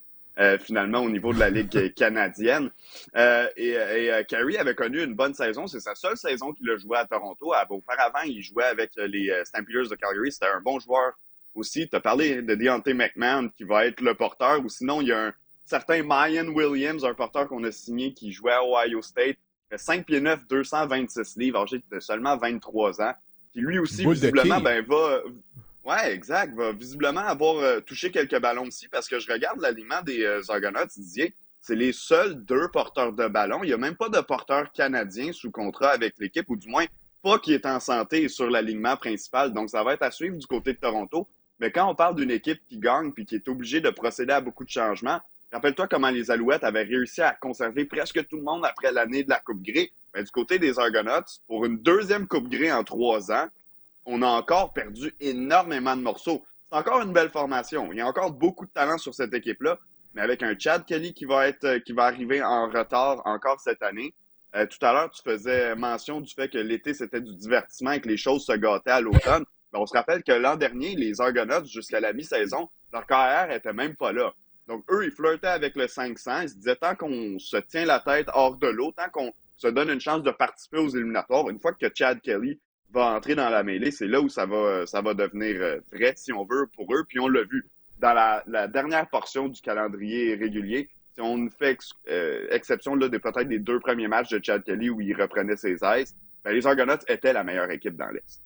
finalement au niveau de la Ligue canadienne. Carey avait connu une bonne saison. C'est sa seule saison qu'il a joué à Toronto. Auparavant, il jouait avec les Stampeders de Calgary. C'était un bon joueur aussi. Tu as parlé de Deontay McMahon qui va être le porteur. Ou sinon, il y a un certain Mayan Williams, un porteur qu'on a signé qui jouait à Ohio State. 5 pieds 9, 226 livres, âgé de seulement 23 ans. Qui lui aussi, visiblement, va visiblement avoir touché quelques ballons aussi, parce que je regarde l'alignement des Argonauts, Didier, c'est les seuls 2 porteurs de ballon. Il n'y a même pas de porteur canadien sous contrat avec l'équipe, ou du moins pas qui est en santé sur l'alignement principal. Donc, ça va être à suivre du côté de Toronto. Mais quand on parle d'une équipe qui gagne puis qui est obligée de procéder à beaucoup de changements, rappelle-toi comment les Alouettes avaient réussi à conserver presque tout le monde après l'année de la Coupe Grey. Mais du côté des Argonauts, pour une deuxième Coupe Grey en 3 ans, on a encore perdu énormément de morceaux. C'est encore une belle formation. Il y a encore beaucoup de talent sur cette équipe-là, mais avec un Chad Kelly qui va arriver en retard encore cette année. Tout à l'heure, tu faisais mention du fait que l'été, c'était du divertissement et que les choses se gâtaient à l'automne. Mais on se rappelle que l'an dernier, les Argonauts, jusqu'à la mi-saison, leur carrière était même pas là. Donc, eux, ils flirtaient avec le 500. Ils se disaient, tant qu'on se tient la tête hors de l'eau, tant qu'on se donne une chance de participer aux éliminatoires, une fois que Chad Kelly va entrer dans la mêlée, c'est là où ça va devenir vrai, si on veut, pour eux. Puis on l'a vu dans la dernière portion du calendrier régulier. Si on fait exception là, peut-être des 2 premiers matchs de Chad Kelly où il reprenait ses aises, les Argonauts étaient la meilleure équipe dans l'Est.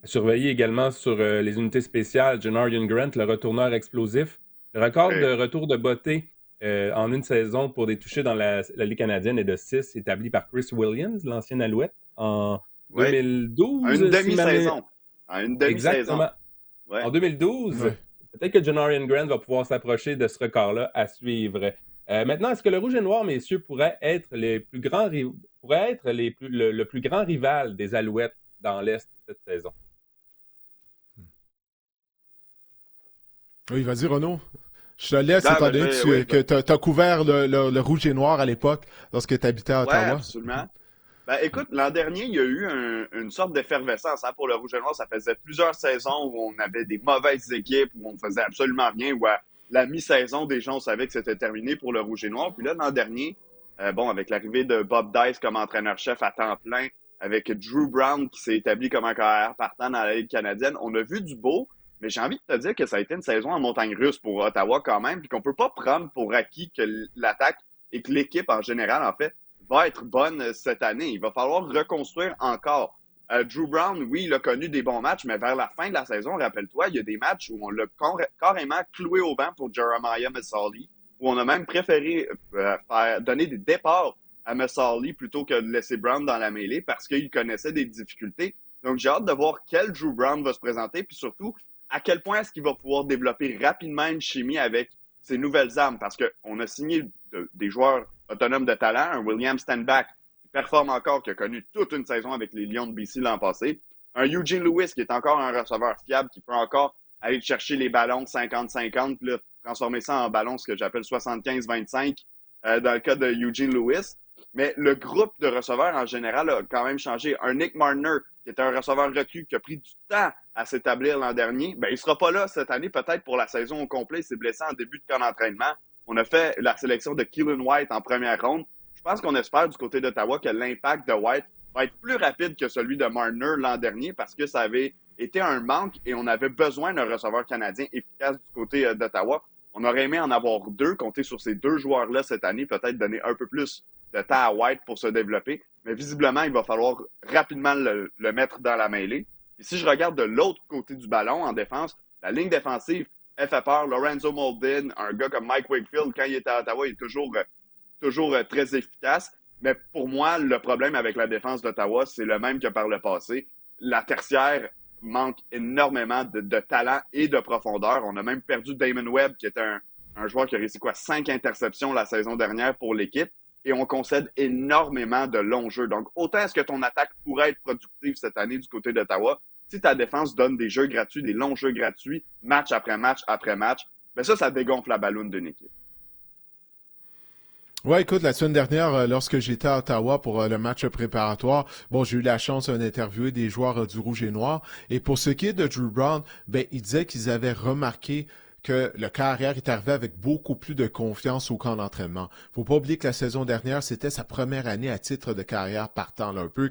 Surveiller également sur les unités spéciales, Janarion Grant, le retourneur explosif. Le record de retour de beauté en une saison pour des touchés dans la Ligue canadienne est de 6, établi par Chris Williams, l'ancien Alouette, en 2012. Une demi-saison. Une demi-saison. Exactement. Ouais. En 2012, peut-être que Janarion Grant va pouvoir s'approcher de ce record-là à suivre. Maintenant, est-ce que le Rouge et Noir, messieurs, pourrait être le plus grand rival des Alouettes dans l'Est cette saison? Oui, vas-y, Renaud. Je te laisse, étant donné que tu as couvert le Rouge et Noir à l'époque, lorsque tu habitais à Ottawa. Oui, absolument. Écoute, l'an dernier, il y a eu une sorte d'effervescence pour le Rouge et Noir. Ça faisait plusieurs saisons où on avait des mauvaises équipes, où on faisait absolument rien, où à la mi-saison, déjà, on savait que c'était terminé pour le Rouge et Noir. Puis là, l'an dernier, avec l'arrivée de Bob Dice comme entraîneur-chef à temps plein, avec Drew Brown qui s'est établi comme un carrière partant dans la Ligue canadienne. On a vu du beau, mais j'ai envie de te dire que ça a été une saison en montagne russe pour Ottawa quand même, puis qu'on peut pas prendre pour acquis que l'attaque et que l'équipe en général, en fait, va être bonne cette année. Il va falloir reconstruire encore. Drew Brown, oui, il a connu des bons matchs, mais vers la fin de la saison, rappelle-toi, il y a des matchs où on l'a carrément cloué au banc pour Jeremiah Masoli, où on a même préféré donner des départs à Masoli plutôt que de laisser Brown dans la mêlée parce qu'il connaissait des difficultés. Donc, j'ai hâte de voir quel Drew Brown va se présenter, puis surtout, à quel point est-ce qu'il va pouvoir développer rapidement une chimie avec ses nouvelles armes, parce qu'on a signé des joueurs autonomes de talent, un William Stanback qui performe encore, qui a connu toute une saison avec les Lions de BC l'an passé, un Eugene Lewis qui est encore un receveur fiable, qui peut encore aller chercher les ballons 50-50, puis là, transformer ça en ballon, ce que j'appelle 75-25 dans le cas de Eugene Lewis. Mais le groupe de receveurs en général a quand même changé. Un Nick Marner, qui était un receveur recul, qui a pris du temps à s'établir l'an dernier, ben, il ne sera pas là cette année, peut-être pour la saison au complet. Il s'est blessé en début de camp d'entraînement. On a fait la sélection de Keelan White en première ronde. Je pense qu'on espère du côté d'Ottawa que l'impact de White va être plus rapide que celui de Marner l'an dernier parce que ça avait été un manque et on avait besoin d'un receveur canadien efficace du côté d'Ottawa. On aurait aimé en avoir deux, compter sur ces deux joueurs-là cette année, peut-être donner un peu plus de temps à White pour se développer. Mais visiblement, il va falloir rapidement le mettre dans la mêlée. Et si je regarde de l'autre côté du ballon, en défense, la ligne défensive, elle fait peur. Lorenzo Molden, un gars comme Mike Wakefield, quand il était à Ottawa, il est toujours très efficace. Mais pour moi, le problème avec la défense d'Ottawa, c'est le même que par le passé. La tertiaire manque énormément de talent et de profondeur. On a même perdu Damon Webb, qui était un joueur qui a réussi 5 interceptions la saison dernière pour l'équipe. Et on concède énormément de longs jeux. Donc, autant est-ce que ton attaque pourrait être productive cette année du côté d'Ottawa, si ta défense donne des jeux gratuits, des longs jeux gratuits, match après match après match, ben ça dégonfle la balloune d'une équipe. Ouais, écoute, la semaine dernière, lorsque j'étais à Ottawa pour le match préparatoire, j'ai eu la chance d'interviewer des joueurs du Rouge et Noir. Et pour ce qui est de Drew Brown, ils disaient qu'ils avaient remarqué que le carrière est arrivé avec beaucoup plus de confiance au camp d'entraînement. Faut pas oublier que la saison dernière, c'était sa première année à titre de carrière partant, là, un peu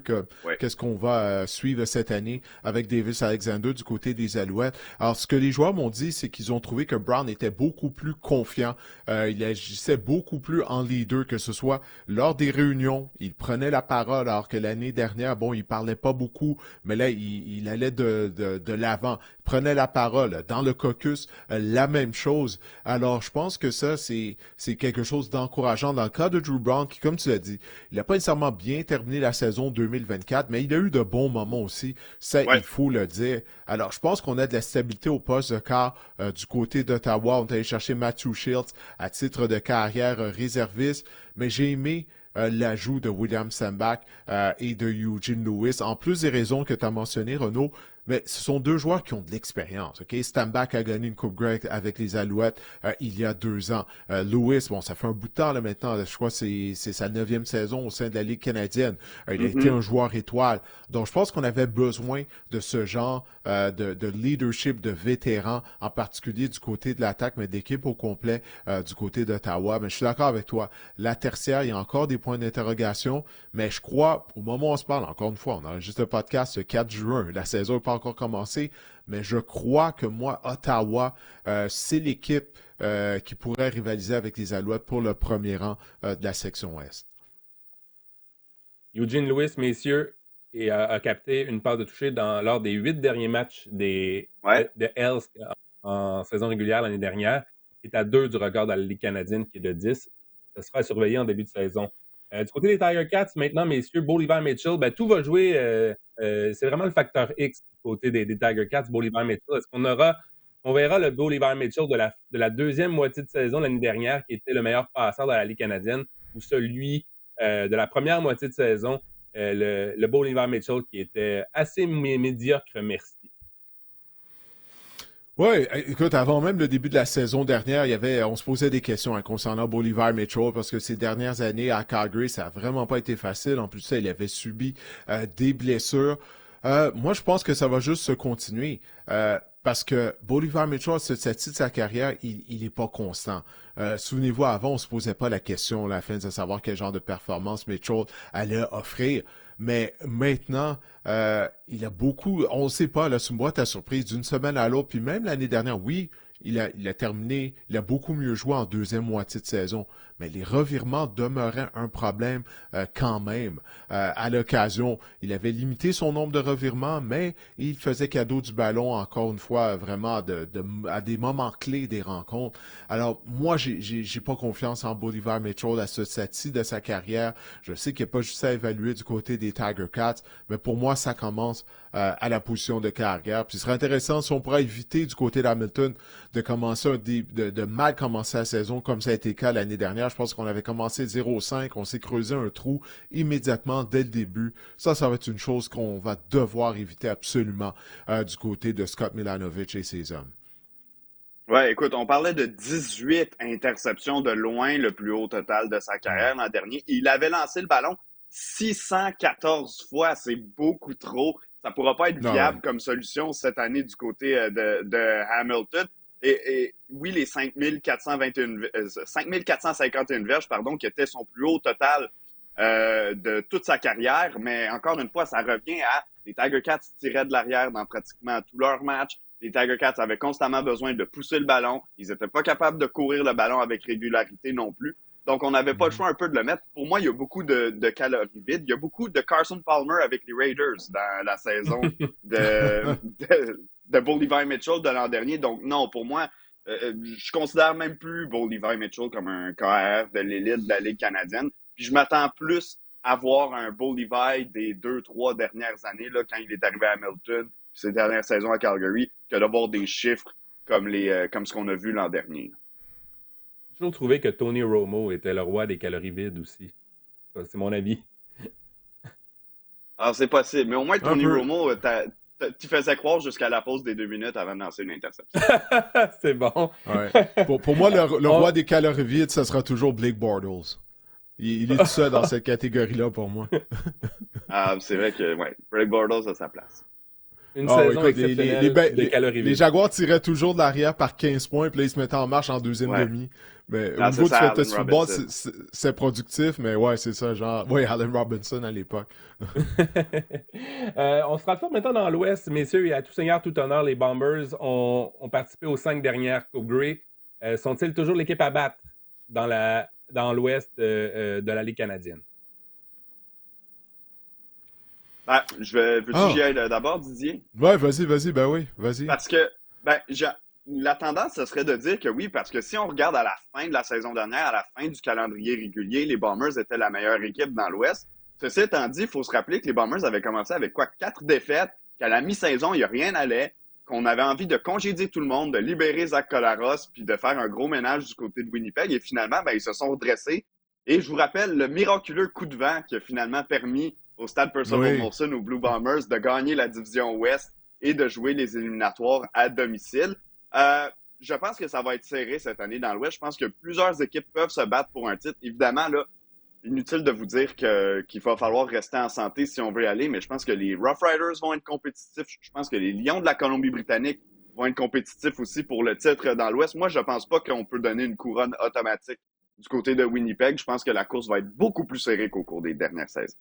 qu'est-ce qu'on va suivre cette année avec Davis Alexander du côté des Alouettes. Alors, ce que les joueurs m'ont dit, c'est qu'ils ont trouvé que Brown était beaucoup plus confiant. Il agissait beaucoup plus en leader, que ce soit lors des réunions. Il prenait la parole, alors que l'année dernière, il parlait pas beaucoup, mais là, il allait de l'avant. Il prenait la parole. Dans le caucus, la même chose. Alors, je pense que ça, c'est quelque chose d'encourageant. Dans le cas de Drew Brown, qui, comme tu l'as dit, il n'a pas nécessairement bien terminé la saison 2024, mais il a eu de bons moments aussi. Ça, il faut le dire. Alors, je pense qu'on a de la stabilité au poste de quart du côté d'Ottawa. On est allé chercher Matthew Shields à titre de carrière réserviste, mais j'ai aimé l'ajout de William Stanback et de Eugene Lewis. En plus des raisons que tu as mentionnées, Renaud, mais ce sont deux joueurs qui ont de l'expérience. Okay? Stanback a gagné une Coupe Grey avec les Alouettes il y a 2 ans. Lewis, ça fait un bout de temps là maintenant. Je crois que c'est sa 9e saison au sein de la Ligue canadienne. Il a été un joueur étoile. Donc, je pense qu'on avait besoin de ce genre de leadership de vétérans, en particulier du côté de l'attaque, mais d'équipe au complet du côté d'Ottawa. Mais je suis d'accord avec toi. La tertiaire, il y a encore des points d'interrogation, mais je crois, au moment où on se parle, encore une fois, on enregistre le podcast le 4 juin. La saison n'est pas encore commencé, mais je crois que moi, Ottawa, c'est l'équipe qui pourrait rivaliser avec les Alouettes pour le premier rang de la section Ouest. Eugene Lewis, messieurs, a capté une passe de toucher lors des 8 derniers matchs de Hells en saison régulière l'année dernière. Il est à 2 du record dans la Ligue canadienne, qui est de 10. Ça sera surveillé en début de saison. Du côté des Tiger Cats, maintenant, messieurs, Bolivar Mitchell, tout va jouer. C'est vraiment le facteur X du côté des Tiger Cats, Bolivar Mitchell. Est-ce on verra le Bolivar Mitchell de la deuxième moitié de saison l'année dernière, qui était le meilleur passeur de la Ligue canadienne, ou celui de la première moitié de saison, le Bolivar Mitchell, qui était assez médiocre, merci. Oui, écoute, avant même le début de la saison dernière, on se posait des questions concernant Bolivar Mitchell parce que ces dernières années à Calgary, ça n'a vraiment pas été facile. En plus de ça, il avait subi des blessures. Moi, je pense que ça va juste se continuer. Parce que Bolivar Mitchell, cette titre de sa carrière, il est pas constant. Souvenez-vous, avant, on se posait pas la question, afin de savoir quel genre de performance Mitchell allait offrir. Mais maintenant, il a beaucoup, on ne sait pas, là, c'est une boîte à surprise d'une semaine à l'autre. Puis même l'année dernière, oui, il a terminé, il a beaucoup mieux joué en deuxième moitié de saison. Mais les revirements demeuraient un problème quand même. À l'occasion, il avait limité son nombre de revirements, mais il faisait cadeau du ballon, encore une fois, vraiment à des moments clés des rencontres. Alors, moi, j'ai pas confiance en Bolivar Mitchell à ce stade-ci de sa carrière. Je sais qu'il n'y a pas juste à évaluer du côté des Tiger Cats, mais pour moi, ça commence à la position de carrière. Puis ce serait intéressant si on pourrait éviter du côté d'Hamilton de commencer de mal commencer la saison comme ça a été le cas l'année dernière. Je pense qu'on avait commencé 0-5, on s'est creusé un trou immédiatement dès le début. Ça va être une chose qu'on va devoir éviter absolument du côté de Scott Milanovic et ses hommes. Ouais, écoute, on parlait de 18 interceptions de loin, le plus haut total de sa carrière l'an dernier. Il avait lancé le ballon 614 fois, c'est beaucoup trop. Ça ne pourra pas être viable comme solution cette année du côté de Hamilton. Et oui, les 5451 verges, qui étaient son plus haut total de toute sa carrière. Mais encore une fois, ça revient à les Tiger Cats tiraient de l'arrière dans pratiquement tous leurs matchs. Les Tiger Cats avaient constamment besoin de pousser le ballon. Ils n'étaient pas capables de courir le ballon avec régularité non plus. Donc, on n'avait pas le choix un peu de le mettre. Pour moi, il y a beaucoup de calories vides. Il y a beaucoup de Carson Palmer avec les Raiders dans la saison de Bo Levi Mitchell de l'an dernier. Donc, non, pour moi, je considère même plus Bo Levi Mitchell comme un KR de l'élite de la Ligue canadienne. Puis je m'attends plus à voir un Bo Levi des 2-3 dernières années, là, quand il est arrivé à Hamilton, ses dernières saisons à Calgary, que d'avoir des chiffres comme ce qu'on a vu l'an dernier. J'ai toujours trouvé que Tony Romo était le roi des calories vides aussi. C'est mon avis. Ah, c'est possible. Mais au moins, Tony Romo, tu faisais croire jusqu'à la pause des 2 minutes avant de lancer une interception. C'est bon. Ouais. Pour moi, le roi des calories vides, ça sera toujours Blake Bortles. Il est tout seul dans cette catégorie-là pour moi. Ah, c'est vrai que Blake Bortles a sa place. Une saison exceptionnelle des calories vides. Les Jaguars tiraient toujours de l'arrière par 15 points, puis là, ils se mettaient en marche en deuxième demi. Mais au niveau du fantasy football, c'est productif, mais ouais, c'est ça, genre... Oui, Allen Robinson à l'époque. On se transforme maintenant dans l'Ouest, messieurs, et à tout seigneur, tout honneur, les Bombers ont participé aux 5 dernières Coupe Grey. Sont-ils toujours l'équipe à battre dans l'Ouest de la Ligue canadienne? Veux-tu que j'y aille d'abord, Didier? Ouais, vas-y, ben oui, vas-y. Parce que, la tendance, ce serait de dire que oui, parce que si on regarde à la fin de la saison dernière, à la fin du calendrier régulier, les Bombers étaient la meilleure équipe dans l'Ouest. Ceci étant dit, il faut se rappeler que les Bombers avaient commencé avec 4 défaites, qu'à la mi-saison, il n'y a rien allait, qu'on avait envie de congédier tout le monde, de libérer Zach Collaros, puis de faire un gros ménage du côté de Winnipeg. Et finalement, ils se sont redressés. Et je vous rappelle le miraculeux coup de vent qui a finalement permis au stade Percival Molson aux Blue Bombers de gagner la division Ouest et de jouer les éliminatoires à domicile. Je pense que ça va être serré cette année dans l'Ouest. Je pense que plusieurs équipes peuvent se battre pour un titre. Évidemment, là, inutile de vous dire qu'il va falloir rester en santé si on veut y aller, mais je pense que les Rough Riders vont être compétitifs. Je pense que les Lions de la Colombie-Britannique vont être compétitifs aussi pour le titre dans l'Ouest. Moi, je pense pas qu'on peut donner une couronne automatique du côté de Winnipeg. Je pense que la course va être beaucoup plus serrée qu'au cours des dernières saisons.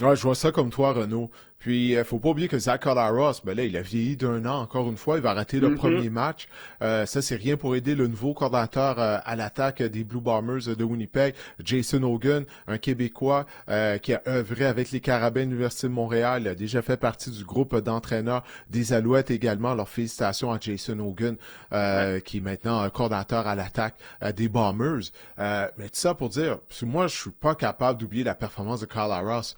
Ouais, je vois ça comme toi, Renaud. Puis, faut pas oublier que Zach Collaros, là, il a vieilli d'1 an, encore une fois. Il va rater le premier match. Ça, c'est rien pour aider le nouveau coordinateur à l'attaque des Blue Bombers de Winnipeg, Jason Hogan, un Québécois qui a œuvré avec les Carabins de l'Université de Montréal. Il a déjà fait partie du groupe d'entraîneurs des Alouettes également. Alors, félicitations à Jason Hogan, qui est maintenant un coordinateur à l'attaque des Bombers. Mais tout ça pour dire, moi, je suis pas capable d'oublier la performance de Collaros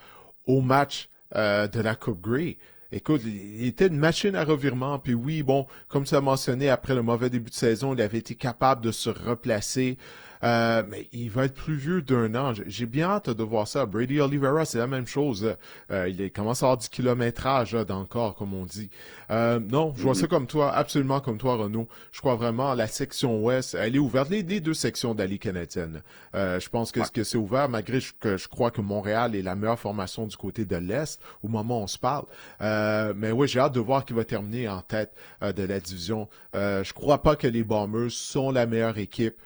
au match de la Coupe Grey. Écoute, il était une machine à revirement, puis oui, bon, comme tu as mentionné, après le mauvais début de saison, il avait été capable de se replacer, mais il va être plus vieux d'1 an. J'ai bien hâte de voir ça. Brady Oliveira, c'est la même chose. Il commence à avoir du kilométrage dans le corps, comme on dit. Non, je vois ça comme toi, absolument comme toi, Renaud. Je crois vraiment la section ouest, elle est ouverte. Les 2 sections de la Ligue canadienne. Je pense que c'est ouvert, malgré que je crois que Montréal est la meilleure formation du côté de l'Est, au moment où on se parle. Mais oui, j'ai hâte de voir qui va terminer en tête de la division. Je crois pas que les Bombers sont la meilleure équipe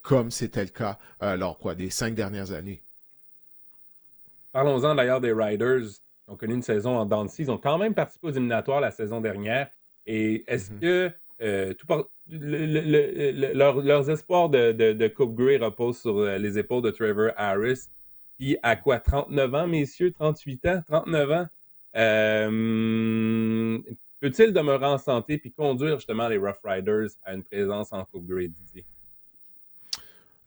comme c'était le cas lors des 5 dernières années. Parlons-en d'ailleurs des Riders qui ont connu une saison en dents de scie. Ils ont quand même participé aux éliminatoires la saison dernière. Et est-ce que leurs espoirs de Coupe Grey reposent sur les épaules de Trevor Harris, qui a quoi, 39 ans, messieurs, 38 ans, 39 ans? Peut-il demeurer en santé puis conduire justement les Rough Riders à une présence en Coupe Grey, Didier?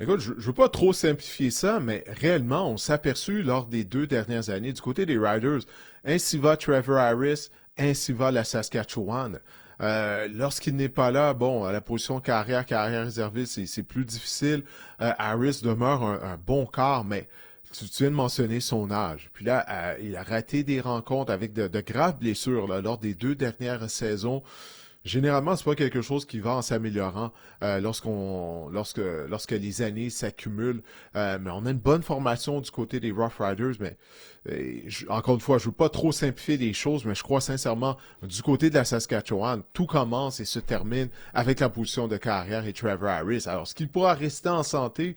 Écoute, je ne veux pas trop simplifier ça, mais réellement, on s'est aperçu lors des 2 dernières années du côté des Riders, ainsi va Trevor Harris, ainsi va la Saskatchewan. Lorsqu'il n'est pas là, bon, à la position carrière réservée, c'est plus difficile. Harris demeure un bon quart, mais tu viens de mentionner son âge. Puis là, il a raté des rencontres avec de graves blessures là, lors des 2 dernières saisons. Généralement, c'est pas quelque chose qui va en s'améliorant lorsque les années s'accumulent. Mais on a une bonne formation du côté des Rough Riders, mais encore une fois, je veux pas trop simplifier les choses, mais je crois sincèrement, du côté de la Saskatchewan, tout commence et se termine avec la position de carrière et Trevor Harris. Alors, est-ce qu'il pourra rester en santé?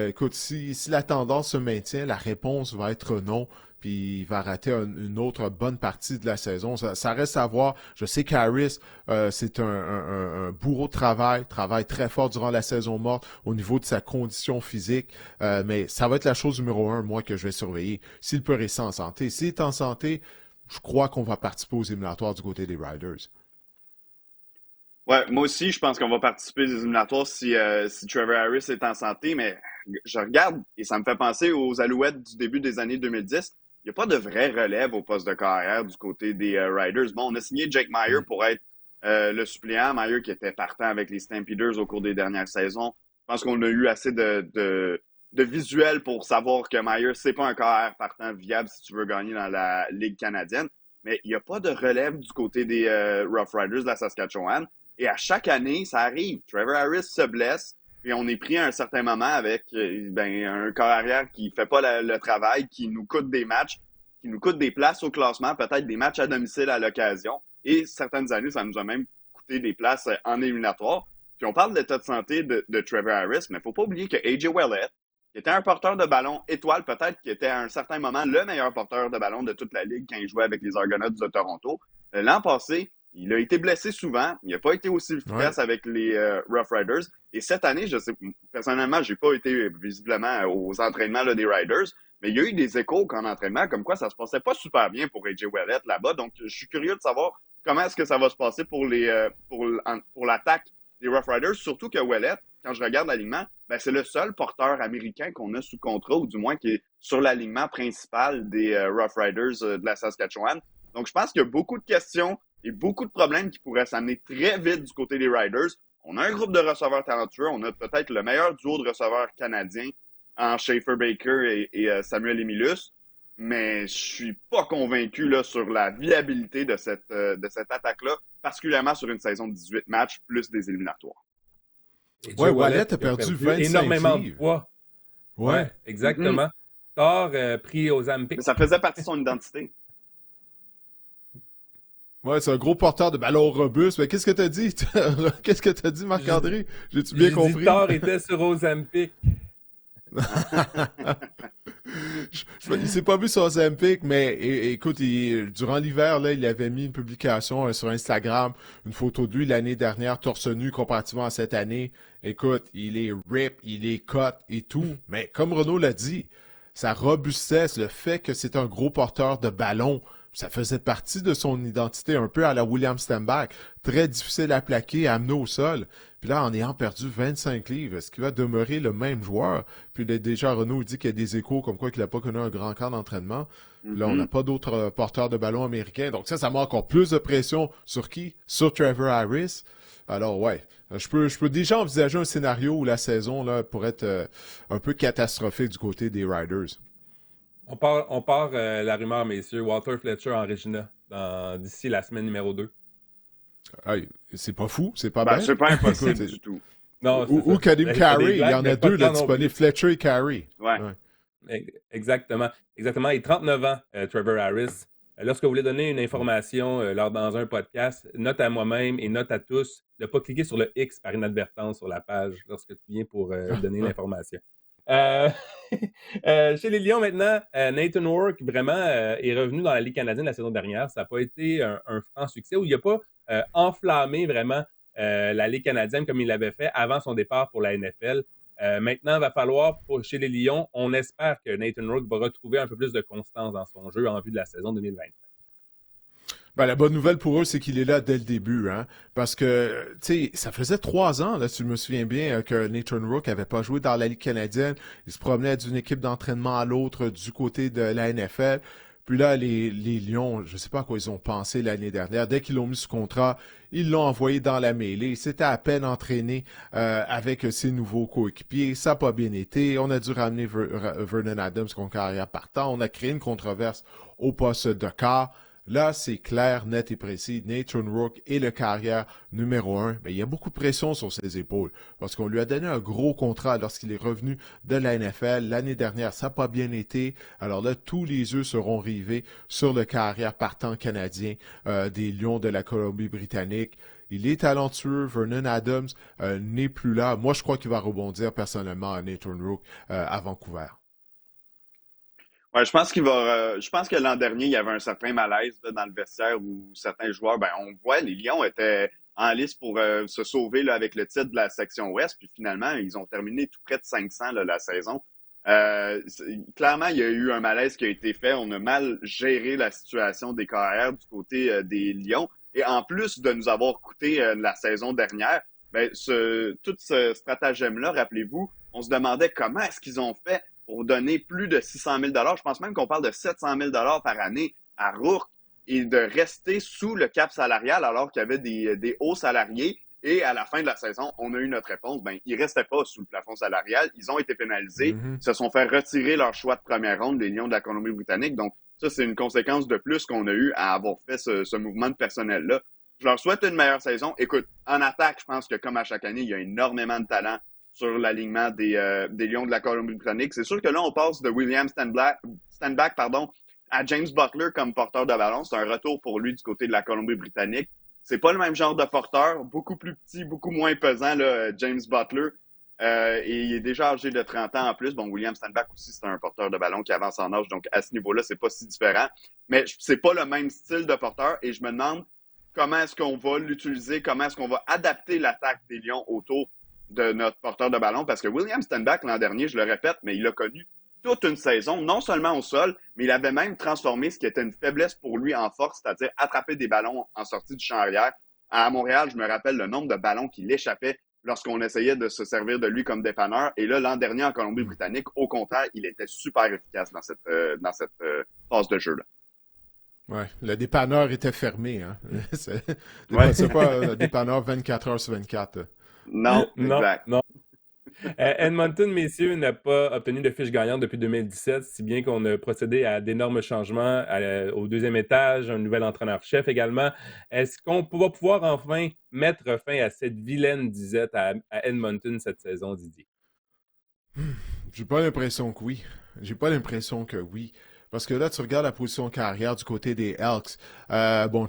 Écoute, si la tendance se maintient, la réponse va être non. Puis il va rater une autre bonne partie de la saison. Ça reste à voir. Je sais qu'Harris, c'est un bourreau de travail très fort durant la saison morte au niveau de sa condition physique. Mais ça va être la chose numéro 1, moi, que je vais surveiller. S'il peut rester en santé. S'il est en santé, je crois qu'on va participer aux éliminatoires du côté des Riders. Ouais, moi aussi, je pense qu'on va participer aux éliminatoires si Trevor Harris est en santé, mais je regarde et ça me fait penser aux Alouettes du début des années 2010. Il n'y a pas de vraie relève au poste de carrière du côté des Riders. Bon, on a signé Jake Maier pour être le suppléant. Maier qui était partant avec les Stampeders au cours des dernières saisons. Je pense qu'on a eu assez de visuels pour savoir que Maier, c'est pas un carrière partant viable si tu veux gagner dans la Ligue canadienne. Mais il n'y a pas de relève du côté des Rough Riders de la Saskatchewan. Et à chaque année, ça arrive. Trevor Harris se blesse. Puis on est pris à un certain moment avec un corps arrière qui fait pas le travail, qui nous coûte des matchs, qui nous coûte des places au classement, peut-être des matchs à domicile à l'occasion. Et certaines années, ça nous a même coûté des places en éliminatoire. Puis on parle de l'état de santé de Trevor Harris, mais il ne faut pas oublier que A.J. Ouellet, qui était un porteur de ballon étoile, peut-être qui était à un certain moment le meilleur porteur de ballon de toute la Ligue quand il jouait avec les Argonauts de Toronto. L'an passé, il a été blessé souvent. Il n'a pas été aussi efficace avec les Rough Riders. Et cette année, je sais, personnellement, je n'ai pas été visiblement aux entraînements là, des Riders, mais il y a eu des échos qu'en entraînement, comme quoi ça ne se passait pas super bien pour A.J. Ouellet là-bas. Donc, je suis curieux de savoir comment est-ce que ça va se passer pour l'attaque des Rough Riders, surtout que Ouellet, quand je regarde l'alignement, c'est le seul porteur américain qu'on a sous contrat, ou du moins qui est sur l'alignement principal des Rough Riders de la Saskatchewan. Donc, je pense qu'il y a beaucoup de questions et beaucoup de problèmes qui pourraient s'amener très vite du côté des Riders. On a un groupe de receveurs talentueux. On a peut-être le meilleur duo de receveurs canadiens en Schaefer Baker et Samuel Emilus. Mais je suis pas convaincu là, sur la viabilité de cette attaque-là, particulièrement sur une saison de 18 matchs plus des éliminatoires. Ouais, Ouellet a perdu 25 énormément livres. De poids. Ouais, exactement. Tard pris aux Ozempic. Mais ça faisait partie de son identité. Ouais, c'est un gros porteur de ballon robuste. Mais qu'est-ce que t'as dit? Qu'est-ce que t'as dit, Marc-André? J'ai-tu bien compris? Tard était sur Ozempic. Il s'est pas vu sur Ozempic, mais écoute, durant l'hiver, là, il avait mis une publication sur Instagram, une photo de lui l'année dernière, torse nu, comparativement à cette année. Écoute, il est rip, il est cut et tout. Mais comme Renaud l'a dit, sa robustesse, le fait que c'est un gros porteur de ballon, ça faisait partie de son identité, un peu à la William Stenbach. Très difficile à plaquer, à amener au sol. Puis là, en ayant perdu 25 livres, est-ce qu'il va demeurer le même joueur? Puis là, déjà, Renaud dit qu'il y a des échos comme quoi qu'il n'a pas connu un grand camp d'entraînement. Puis là, on n'a pas d'autres porteurs de ballon américains. Donc ça met encore plus de pression sur qui? Sur Trevor Harris. Alors, ouais, je peux déjà envisager un scénario où la saison là pourrait être un peu catastrophique du côté des Riders. On part la rumeur, messieurs. Walter Fletcher en Regina d'ici la semaine numéro 2. Hey, c'est pas fou, c'est pas bien. C'est pas impossible du tout. Non, ou Kadim Carey, il y en a deux là disponibles, Fletcher et Carey. Ouais. Exactement. Exactement. Il a 39 ans, Trevor Harris. Lorsque vous voulez donner une information dans un podcast, note à moi-même et note à tous de ne pas cliquer sur le X par inadvertance sur la page lorsque tu viens pour donner l'information. Euh, chez les Lions maintenant, Nathan Rourke vraiment est revenu dans la Ligue canadienne la saison dernière. Ça n'a pas été un franc succès où il n'a pas enflammé vraiment la Ligue canadienne comme il l'avait fait avant son départ pour la NFL. Maintenant, il va falloir, chez les Lions, on espère que Nathan Rourke va retrouver un peu plus de constance dans son jeu en vue de la saison 2025. Ben, la bonne nouvelle pour eux, c'est qu'il est là dès le début, hein. Parce que, tu sais, ça faisait 3 ans, là, si je me souviens bien, que Nathan Rourke avait pas joué dans la Ligue canadienne. Il se promenait d'une équipe d'entraînement à l'autre du côté de la NFL. Puis là, les Lions, je sais pas à quoi ils ont pensé l'année dernière. Dès qu'ils l'ont mis sous contrat, ils l'ont envoyé dans la mêlée. C'était à peine entraîné avec ses nouveaux coéquipiers. Ça n'a pas bien été. On a dû ramener Vernon Adams comme carrière partant. On a créé une controverse au poste de quart. Là, c'est clair, net et précis. Nathan Rourke est le carrière numéro 1. Mais il y a beaucoup de pression sur ses épaules parce qu'on lui a donné un gros contrat lorsqu'il est revenu de la NFL. L'année dernière, ça n'a pas bien été. Alors là, tous les yeux seront rivés sur le carrière partant canadien des Lions de la Colombie-Britannique. Il est talentueux. Vernon Adams n'est plus là. Moi, je crois qu'il va rebondir personnellement à Nathan Rourke à Vancouver. Ouais, je pense que l'an dernier, il y avait un certain malaise là, dans le vestiaire où certains joueurs, ben, on voit, les Lions étaient en lice pour se sauver là, avec le titre de la section Ouest, puis finalement, ils ont terminé tout près de 500 là, la saison. Clairement, il y a eu un malaise qui a été fait. On a mal géré la situation des carrières du côté des Lions. Et en plus de nous avoir coûté la saison dernière, ben, tout ce stratagème-là, rappelez-vous, on se demandait comment est-ce qu'ils ont fait pour donner plus de 600 000 $. Je pense même qu'on parle de 700 000 $ par année à Rourke et de rester sous le cap salarial alors qu'il y avait des hauts salariés. Et à la fin de la saison, on a eu notre réponse. Ben, ils ne restaient pas sous le plafond salarial. Ils ont été pénalisés. Se sont fait retirer leur choix de première ronde des Lions de la Colombie-Britannique. Donc, ça, c'est une conséquence de plus qu'on a eu à avoir fait ce mouvement de personnel-là. Je leur souhaite une meilleure saison. Écoute, en attaque, je pense que comme à chaque année, il y a énormément de talent sur l'alignement des Lions de la Colombie-Britannique. C'est sûr que là, on passe de William Stanback à James Butler comme porteur de ballon. C'est un retour pour lui du côté de la Colombie-Britannique. C'est pas le même genre de porteur, beaucoup plus petit, beaucoup moins pesant, là, James Butler. Et il est déjà âgé de 30 ans en plus. Bon, William Stanback aussi, c'est un porteur de ballon qui avance en âge, donc à ce niveau-là, c'est pas si différent. Mais c'est pas le même style de porteur et je me demande comment est-ce qu'on va l'utiliser, comment est-ce qu'on va adapter l'attaque des Lions autour de notre porteur de ballon, parce que William Stanback, l'an dernier, je le répète, mais il a connu toute une saison, non seulement au sol, mais il avait même transformé ce qui était une faiblesse pour lui en force, c'est-à-dire attraper des ballons en sortie du champ arrière. À Montréal, je me rappelle le nombre de ballons qu'il échappait lorsqu'on essayait de se servir de lui comme dépanneur. Et là, l'an dernier, en Colombie-Britannique, au contraire, il était super efficace dans cette phase de jeu-là. Ouais, le dépanneur était fermé, hein. C'est pas un dépanneur 24 heures sur 24. Non, exact. Non. Edmonton, messieurs, n'a pas obtenu de fiche gagnante depuis 2017, si bien qu'on a procédé à d'énormes changements au deuxième étage, un nouvel entraîneur-chef également. Est-ce qu'on va pouvoir enfin mettre fin à cette vilaine disette à Edmonton cette saison, Didier? J'ai pas l'impression que oui. Parce que là, tu regardes la position carrière du côté des Elks.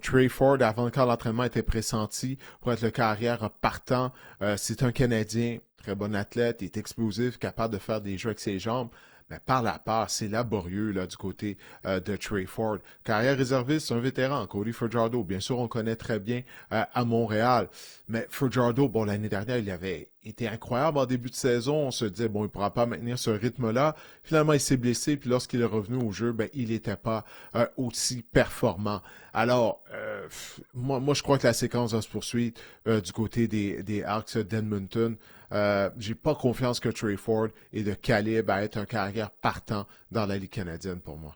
Trey Ford, avant quand l'entraînement était pressenti pour être le carrière partant, c'est un Canadien, très bon athlète, il est explosif, capable de faire des jeux avec ses jambes. Mais par la part, c'est laborieux là, du côté de Trey Ford. Carrière réserviste, c'est un vétéran, Cody Fajardo. Bien sûr, on connaît très bien à Montréal. Mais Fajardo, l'année dernière, il avait été incroyable en début de saison. On se disait, il ne pourra pas maintenir ce rythme-là. Finalement, il s'est blessé. Puis lorsqu'il est revenu au jeu, il n'était pas aussi performant. Alors, moi, je crois que la séquence va se poursuivre du côté des Hawks d'Edmonton. J'ai pas confiance que Trey Ford est de calibre à être un carrière partant dans la Ligue canadienne pour moi.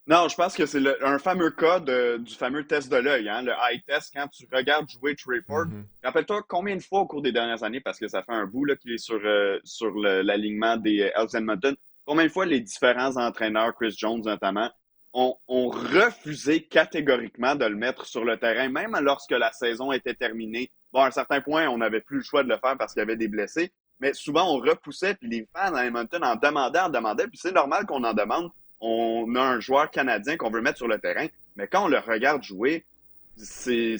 Non, je pense que c'est un fameux cas du fameux test de l'œil, hein, le eye test, quand tu regardes jouer Trey Ford. Rappelle-toi combien de fois au cours des dernières années, parce que ça fait un bout qu'il est sur l'alignement des Elks Edmonton, combien de fois les différents entraîneurs, Chris Jones notamment, ont refusé catégoriquement de le mettre sur le terrain, même lorsque la saison était terminée. Bon, à un certain point, on n'avait plus le choix de le faire parce qu'il y avait des blessés, mais souvent on repoussait, puis les fans à Edmonton en demandaient, puis c'est normal qu'on en demande. On a un joueur canadien qu'on veut mettre sur le terrain, mais quand on le regarde jouer, c'est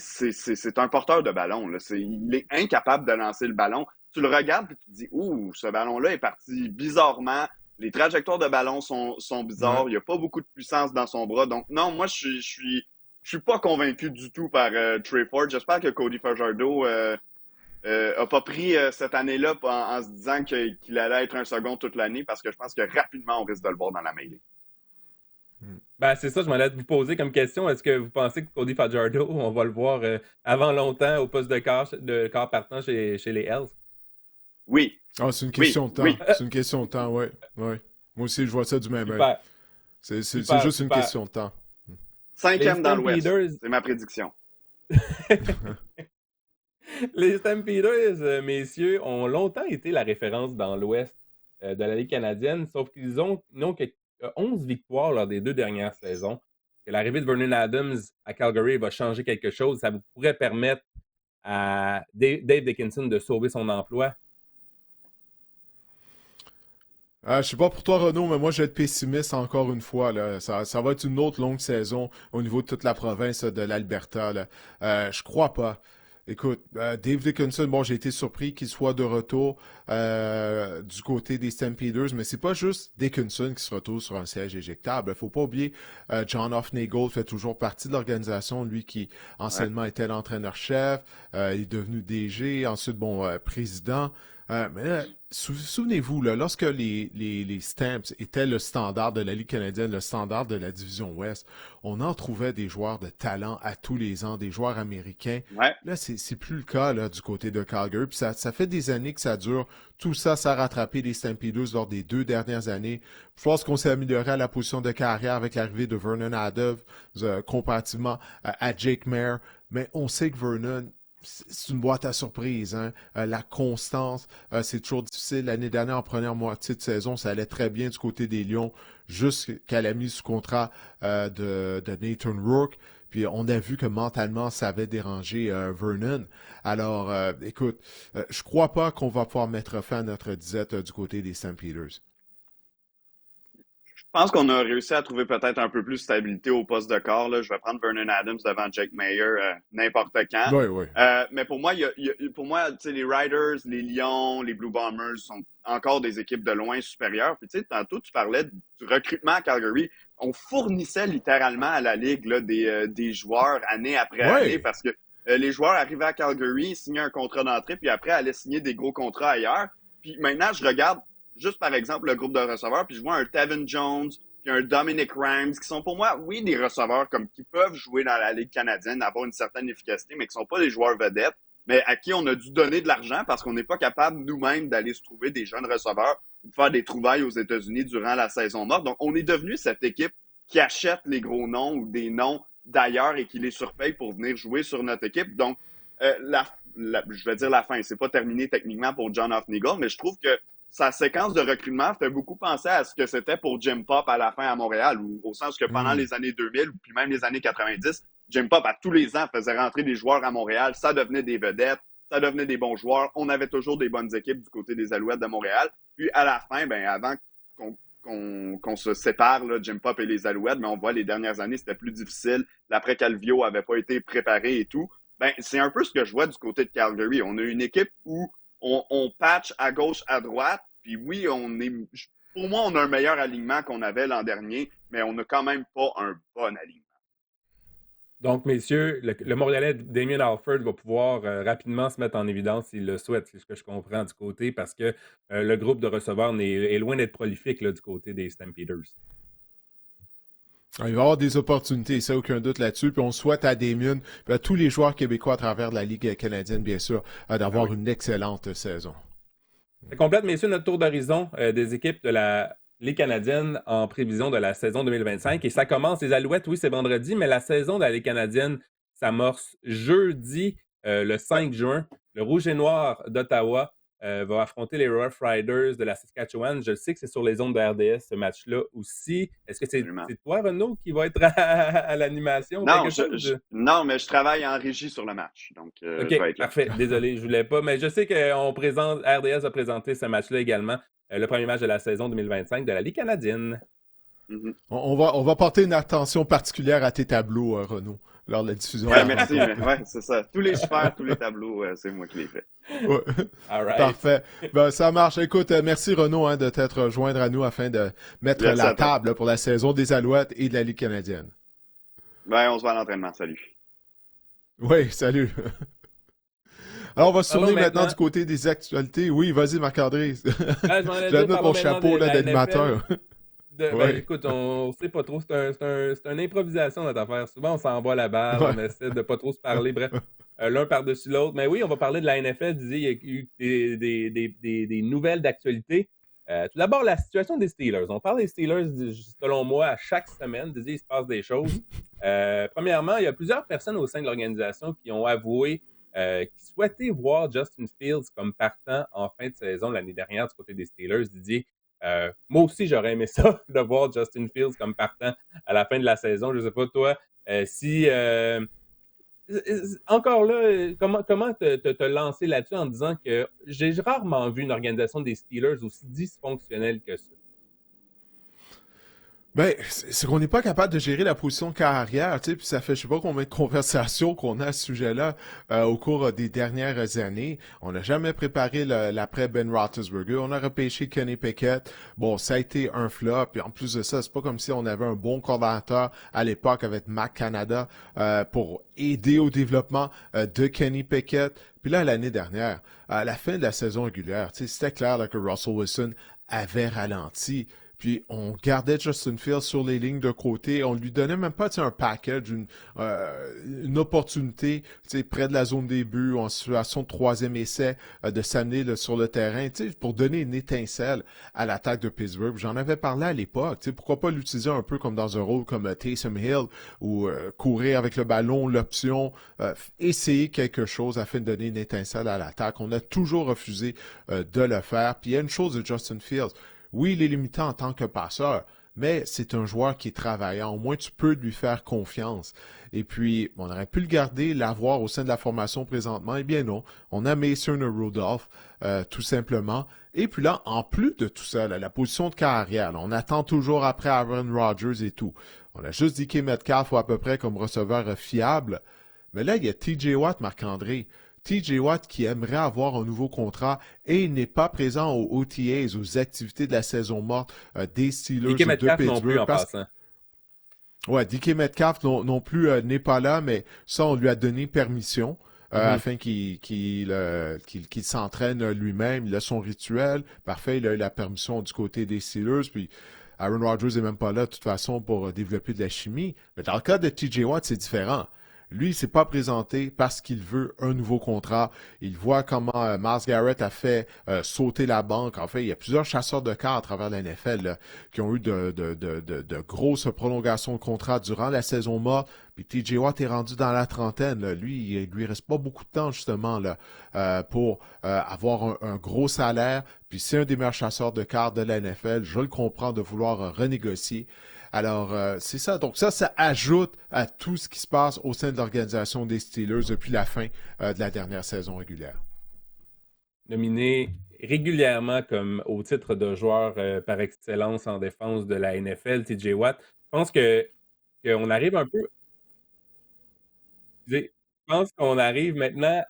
un porteur de ballon. Là. Il est incapable de lancer le ballon. tu le regardes et tu te dis, ouh, ce ballon-là est parti bizarrement. Les trajectoires de ballon sont bizarres. Il n'y a pas beaucoup de puissance dans son bras. Donc, non, moi, je suis pas convaincu du tout par Trey Ford. J'espère que Cody Fajardo a pas pris cette année-là en se disant qu'il allait être un second toute l'année parce que je pense que rapidement, on risque de le voir dans la mêlée. Ben, c'est ça, je m'en allais vous poser comme question. Est-ce que vous pensez que Cody Fajardo, on va le voir avant longtemps au poste de quart partant chez les Hells? Oui. Ah, c'est une question de temps. Oui. C'est une question de temps, oui. Ouais. Moi aussi, je vois ça du même œil. C'est juste une question de temps. 5e dans l'Ouest. C'est ma prédiction. Les Stampeders, messieurs, ont longtemps été la référence dans l'Ouest de la Ligue canadienne, sauf qu'ils n'ont que 11 victoires lors des 2 dernières saisons. Que l'arrivée de Vernon Adams à Calgary va changer quelque chose. Ça pourrait permettre à Dave Dickinson de sauver son emploi. Je sais pas pour toi, Renaud, mais moi, je vais être pessimiste encore une fois. Là. Ça va être une autre longue saison au niveau de toute la province de l'Alberta. Je crois pas. Écoute, Dave Dickinson, bon, j'ai été surpris qu'il soit de retour du côté des Stampeders, mais c'est pas juste Dickinson qui se retrouve sur un siège éjectable. Faut pas oublier, John Hoffnagel fait toujours partie de l'organisation, lui qui anciennement était l'entraîneur-chef, il est devenu DG, ensuite, président. Mais là, souvenez-vous, là, lorsque les Stamps étaient le standard de la Ligue canadienne, le standard de la division Ouest, on en trouvait des joueurs de talent à tous les ans, des joueurs américains. Ouais. Là, c'est plus le cas là, du côté de Calgary. Puis ça fait des années que ça dure. Tout ça, ça a rattrapé les Stampeders lors des 2 dernières années. Je pense qu'on s'est amélioré à la position de carrière avec l'arrivée de Vernon Adams, comparativement à Jake Maier. Mais on sait que Vernon, c'est une boîte à surprise. Hein? La constance, c'est toujours difficile. L'année dernière, en première moitié de saison, ça allait très bien du côté des Lions, jusqu'à la mise sous contrat de Nathan Rourke. Puis on a vu que mentalement, ça avait dérangé Vernon. Alors, écoute, je crois pas qu'on va pouvoir mettre fin à notre disette du côté des Stampeders. Je pense qu'on a réussi à trouver peut-être un peu plus de stabilité au poste de corps. Là. Je vais prendre Vernon Adams devant Jake Maier n'importe quand. Oui. Mais pour moi, les Riders, les Lions, les Blue Bombers sont encore des équipes de loin supérieures. Puis tantôt, tu parlais du recrutement à Calgary. On fournissait littéralement à la Ligue là, des joueurs année après année parce que les joueurs arrivaient à Calgary, signaient un contrat d'entrée, puis après allaient signer des gros contrats ailleurs. Puis maintenant, je regarde juste par exemple le groupe de receveurs, puis je vois un Tevin Jones, puis un Dominic Rhymes, qui sont pour moi, oui, des receveurs comme qui peuvent jouer dans la Ligue canadienne, avoir une certaine efficacité, mais qui ne sont pas des joueurs vedettes, mais à qui on a dû donner de l'argent parce qu'on n'est pas capable nous-mêmes d'aller se trouver des jeunes receveurs ou de faire des trouvailles aux États-Unis durant la saison morte. Donc, on est devenu cette équipe qui achète les gros noms ou des noms d'ailleurs et qui les surpaye pour venir jouer sur notre équipe. Donc, je vais dire la fin, c'est pas terminé techniquement pour John Hoffnagel, mais je trouve que sa séquence de recrutement fait beaucoup penser à ce que c'était pour Jim Popp à la fin à Montréal, au sens que pendant les années 2000, puis même les années 90, Jim Popp, à tous les ans, faisait rentrer des joueurs à Montréal. Ça devenait des vedettes, ça devenait des bons joueurs. On avait toujours des bonnes équipes du côté des Alouettes de Montréal. Puis à la fin, avant qu'on se sépare, là, Jim Popp et les Alouettes, mais on voit les dernières années, c'était plus difficile. L'après Calvillo n'avait pas été préparé et tout. C'est un peu ce que je vois du côté de Calgary. On a une équipe où on patch à gauche, à droite. Puis oui, pour moi, on a un meilleur alignement qu'on avait l'an dernier, mais on n'a quand même pas un bon alignement. Donc, messieurs, le Montréalais Damien Alford va pouvoir rapidement se mettre en évidence s'il le souhaite, c'est ce que je comprends du côté, parce que le groupe de receveurs est loin d'être prolifique là, du côté des Stampeders. Il va y avoir des opportunités, ça, aucun doute là-dessus. Puis on souhaite à Damien, puis à tous les joueurs québécois à travers la Ligue canadienne, bien sûr, d'avoir une excellente saison. Ça complète, messieurs, notre tour d'horizon des équipes de la Ligue canadienne en prévision de la saison 2025. Et ça commence, les Alouettes, oui, c'est vendredi, mais la saison de la Ligue canadienne s'amorce jeudi, le 5 juin. Le Rouge et Noir d'Ottawa va affronter les Rough Riders de la Saskatchewan. Je sais que c'est sur les ondes de RDS, ce match-là aussi. Est-ce que c'est toi, Renaud, qui va être à l'animation? Non, mais je travaille en régie sur le match. Donc, OK, parfait. Désolé, je voulais pas. Mais je sais que RDS a présenté ce match-là également, le premier match de la saison 2025 de la Ligue canadienne. On va porter une attention particulière à tes tableaux, Renaud. lors de la diffusion. Ouais, merci. Ouais, c'est ça. Tous les super, tous les tableaux, c'est moi qui les fais. Ouais. All right. Parfait. Ben, ça marche. Écoute, merci Renaud de t'être rejoindre à nous afin de mettre Merci la table là, pour la saison des Alouettes et de la Ligue canadienne. Ben, on se voit à l'entraînement. Salut. Oui, salut. Alors, on va se tourner maintenant du côté des actualités. Oui, vas-y, Marc-André. J'ai mis mon chapeau d'animateur. Ben, écoute, on sait pas trop. C'est une improvisation, notre affaire. Souvent, on s'envoie la balle, on essaie de pas trop se parler. Bref, l'un par-dessus l'autre. Mais oui, on va parler de la NFL. Il y a eu des nouvelles d'actualité. Tout d'abord, la situation des Steelers. On parle des Steelers, selon moi, à chaque semaine. Il se passe des choses. Premièrement, il y a plusieurs personnes au sein de l'organisation qui ont avoué qui souhaitaient voir Justin Fields comme partant en fin de saison l'année dernière du côté des Steelers. Didier, moi aussi, j'aurais aimé ça, de voir Justin Fields comme partant à la fin de la saison. Je ne sais pas, toi, si... encore là, comment te lancer là-dessus en disant que j'ai rarement vu une organisation des Steelers aussi dysfonctionnelle que ça? Ben, c'est qu'on n'est pas capable de gérer la position de carrière, tu sais, puis ça fait je sais pas combien de conversations qu'on a à ce sujet-là au cours des dernières années. On n'a jamais préparé l'après Ben Roethlisberger. On a repêché Kenny Pickett. Bon, ça a été un flop. Puis en plus de ça, c'est pas comme si on avait un bon coordinateur à l'époque avec Matt Canada pour aider au développement de Kenny Pickett. Puis là, l'année dernière, à la fin de la saison régulière, tu sais, c'était clair là, que Russell Wilson avait ralenti. Puis on gardait Justin Fields sur les lignes de côté. On lui donnait même pas un package, une opportunité près de la zone des buts, en situation de troisième essai, de s'amener sur le terrain pour donner une étincelle à l'attaque de Pittsburgh. J'en avais parlé à l'époque. Pourquoi pas l'utiliser un peu comme dans un rôle comme Taysom Hill ou courir avec le ballon, l'option, essayer quelque chose afin de donner une étincelle à l'attaque. On a toujours refusé de le faire. Puis il y a une chose de Justin Fields. Oui, il est limité en tant que passeur, mais c'est un joueur qui est travaillant. Au moins, tu peux lui faire confiance. Et puis, on aurait pu le garder, l'avoir au sein de la formation présentement. Eh bien non, on a Mason Rudolph, tout simplement. Et puis là, en plus de tout ça, la position de carrière, on attend toujours après Aaron Rodgers et tout. On a juste dit DK Metcalf à peu près comme receveur fiable. Mais là, il y a TJ Watt, Marc-André. TJ Watt qui aimerait avoir un nouveau contrat et il n'est pas présent aux OTAs, aux activités de la saison morte des Steelers DK Metcalf de Pittsburgh. Non plus en passant. Ouais, DK Metcalf non plus n'est pas là, mais ça, on lui a donné permission afin qu'il s'entraîne lui-même. Il a son rituel. Parfait, il a eu la permission du côté des Steelers. Puis Aaron Rodgers n'est même pas là de toute façon pour développer de la chimie. Mais dans le cas de TJ Watt, c'est différent. Lui, il ne s'est pas présenté parce qu'il veut un nouveau contrat. Il voit comment Myles Garrett a fait sauter la banque. En fait, il y a plusieurs chasseurs de cartes à travers la NFL là, qui ont eu de grosses prolongations de contrat durant la saison morte. Puis TJ Watt est rendu dans la trentaine. Là. Lui, il lui reste pas beaucoup de temps justement là, pour avoir un gros salaire. Puis c'est un des meilleurs chasseurs de cartes de la NFL. Je le comprends de vouloir renégocier. Alors, c'est ça. Donc ça ajoute à tout ce qui se passe au sein de l'organisation des Steelers depuis la fin de la dernière saison régulière. Nominé régulièrement comme au titre de joueur par excellence en défense de la NFL, TJ Watt. Je pense qu'on arrive un peu... Je pense qu'on arrive maintenant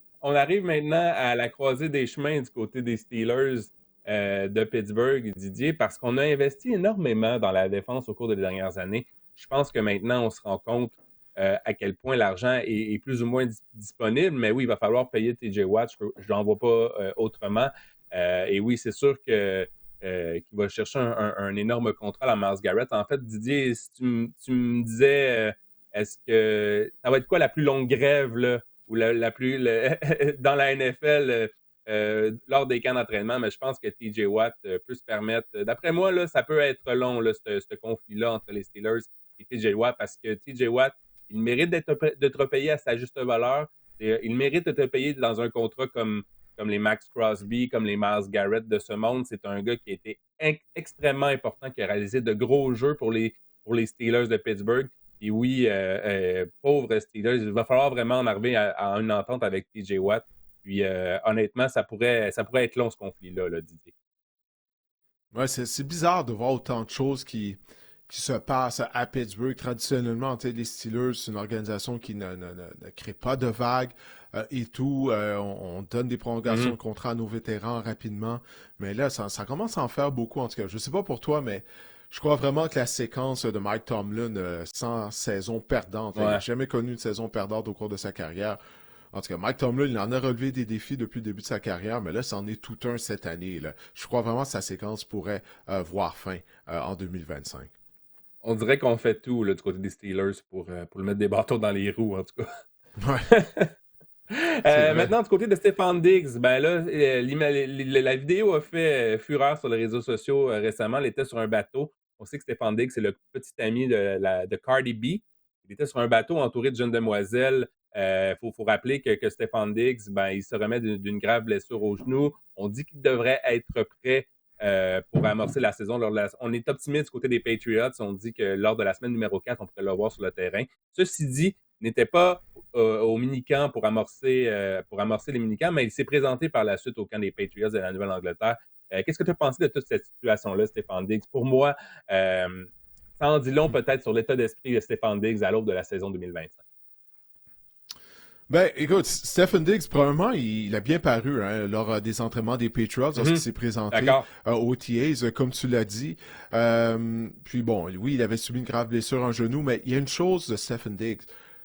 à la croisée des chemins du côté des Steelers de Pittsburgh, Didier, parce qu'on a investi énormément dans la défense au cours des dernières années. Je pense que maintenant, on se rend compte à quel point l'argent est plus ou moins disponible, mais oui, il va falloir payer TJ Watt, je n'en vois pas autrement. Et oui, c'est sûr qu'il va chercher un énorme contrat à Myles Garrett. En fait, Didier, si tu me disais, est-ce que ça va être quoi la plus longue grève là, ou la plus dans la NFL lors des camps d'entraînement, mais je pense que TJ Watt peut se permettre. D'après moi, là, ça peut être long, là, ce conflit-là entre les Steelers et TJ Watt, parce que TJ Watt, il mérite d'être payé à sa juste valeur. Il mérite d'être payé dans un contrat comme les Max Crosby, comme les Myles Garrett de ce monde. C'est un gars qui a été extrêmement important, qui a réalisé de gros jeux pour les Steelers de Pittsburgh. Et oui, pauvre Steelers, il va falloir vraiment en arriver à une entente avec TJ Watt. Puis honnêtement, ça pourrait être long ce conflit-là, Didier. Ouais, c'est bizarre de voir autant de choses qui se passe à Pittsburgh. Traditionnellement, les Steelers, c'est une organisation qui ne crée pas de vagues et tout. On donne des prolongations de contrat à nos vétérans rapidement. Mais là, ça commence à en faire beaucoup, en tout cas. Je sais pas pour toi, mais je crois vraiment que la séquence de Mike Tomlin sans saison perdante, il n'a jamais connu une saison perdante au cours de sa carrière. En tout cas, Mike Tomlin, il en a relevé des défis depuis le début de sa carrière, mais là, c'en est tout un cette année. Là. Je crois vraiment que sa séquence pourrait voir fin en 2025. On dirait qu'on fait tout là, du côté des Steelers pour le mettre des bâtons dans les roues, en tout cas. Ouais. Maintenant, du côté de Stefon Diggs, ben là, la vidéo a fait fureur sur les réseaux sociaux récemment. Elle était sur un bateau. On sait que Stefon Diggs, c'est le petit ami de Cardi B. Il était sur un bateau entouré de jeunes demoiselles. Faut rappeler que Stefon Diggs, ben, il se remet d'une grave blessure au genou. On dit qu'il devrait être prêt pour amorcer la saison. On est optimiste du côté des Patriots. On dit que lors de la semaine numéro 4, on pourrait le voir sur le terrain. Ceci dit, il n'était pas au mini-camp pour amorcer les mini-camps, mais il s'est présenté par la suite au camp des Patriots de la Nouvelle-Angleterre. Qu'est-ce que tu as pensé de toute cette situation-là, Stefon Diggs? Pour moi, ça en dit long peut-être sur l'état d'esprit de Stefon Diggs à l'aube de la saison 2025. Ben, écoute, Stefon Diggs, probablement, il a bien paru lors des entraînements des Patriots, lorsqu'il s'est présenté aux OTAs, comme tu l'as dit. Puis bon, oui, il avait subi une grave blessure en genou, mais il y a une chose de Stefon Diggs,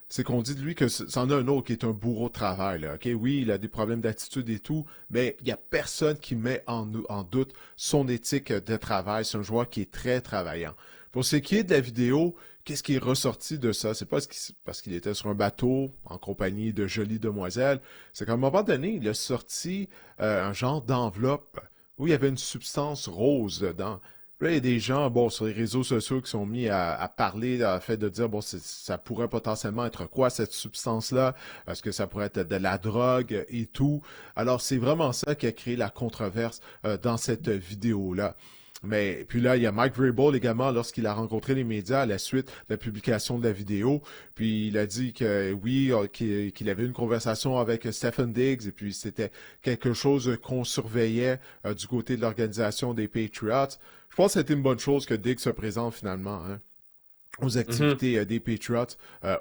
c'est qu'on dit de lui que c'en a un autre qui est un bourreau de travail. Là, okay? Oui, il a des problèmes d'attitude et tout, mais il n'y a personne qui met en doute son éthique de travail. C'est un joueur qui est très travaillant. Pour ce qui est de la vidéo, qu'est-ce qui est ressorti de ça? C'est pas parce qu'il était sur un bateau en compagnie de jolies demoiselles. C'est qu'à un moment donné, il a sorti un genre d'enveloppe où il y avait une substance rose dedans. Là, il y a des gens, sur les réseaux sociaux qui sont mis à parler, à fait de dire, ça pourrait potentiellement être quoi cette substance-là? Est-ce que ça pourrait être de la drogue et tout? Alors, c'est vraiment ça qui a créé la controverse dans cette vidéo-là. Mais puis là, il y a Mike Vrabel également, lorsqu'il a rencontré les médias à la suite de la publication de la vidéo. Puis il a dit que oui, qu'il avait une conversation avec Stefon Diggs et puis c'était quelque chose qu'on surveillait du côté de l'organisation des Patriots. Je pense que c'était une bonne chose que Diggs se présente finalement aux activités des Patriots,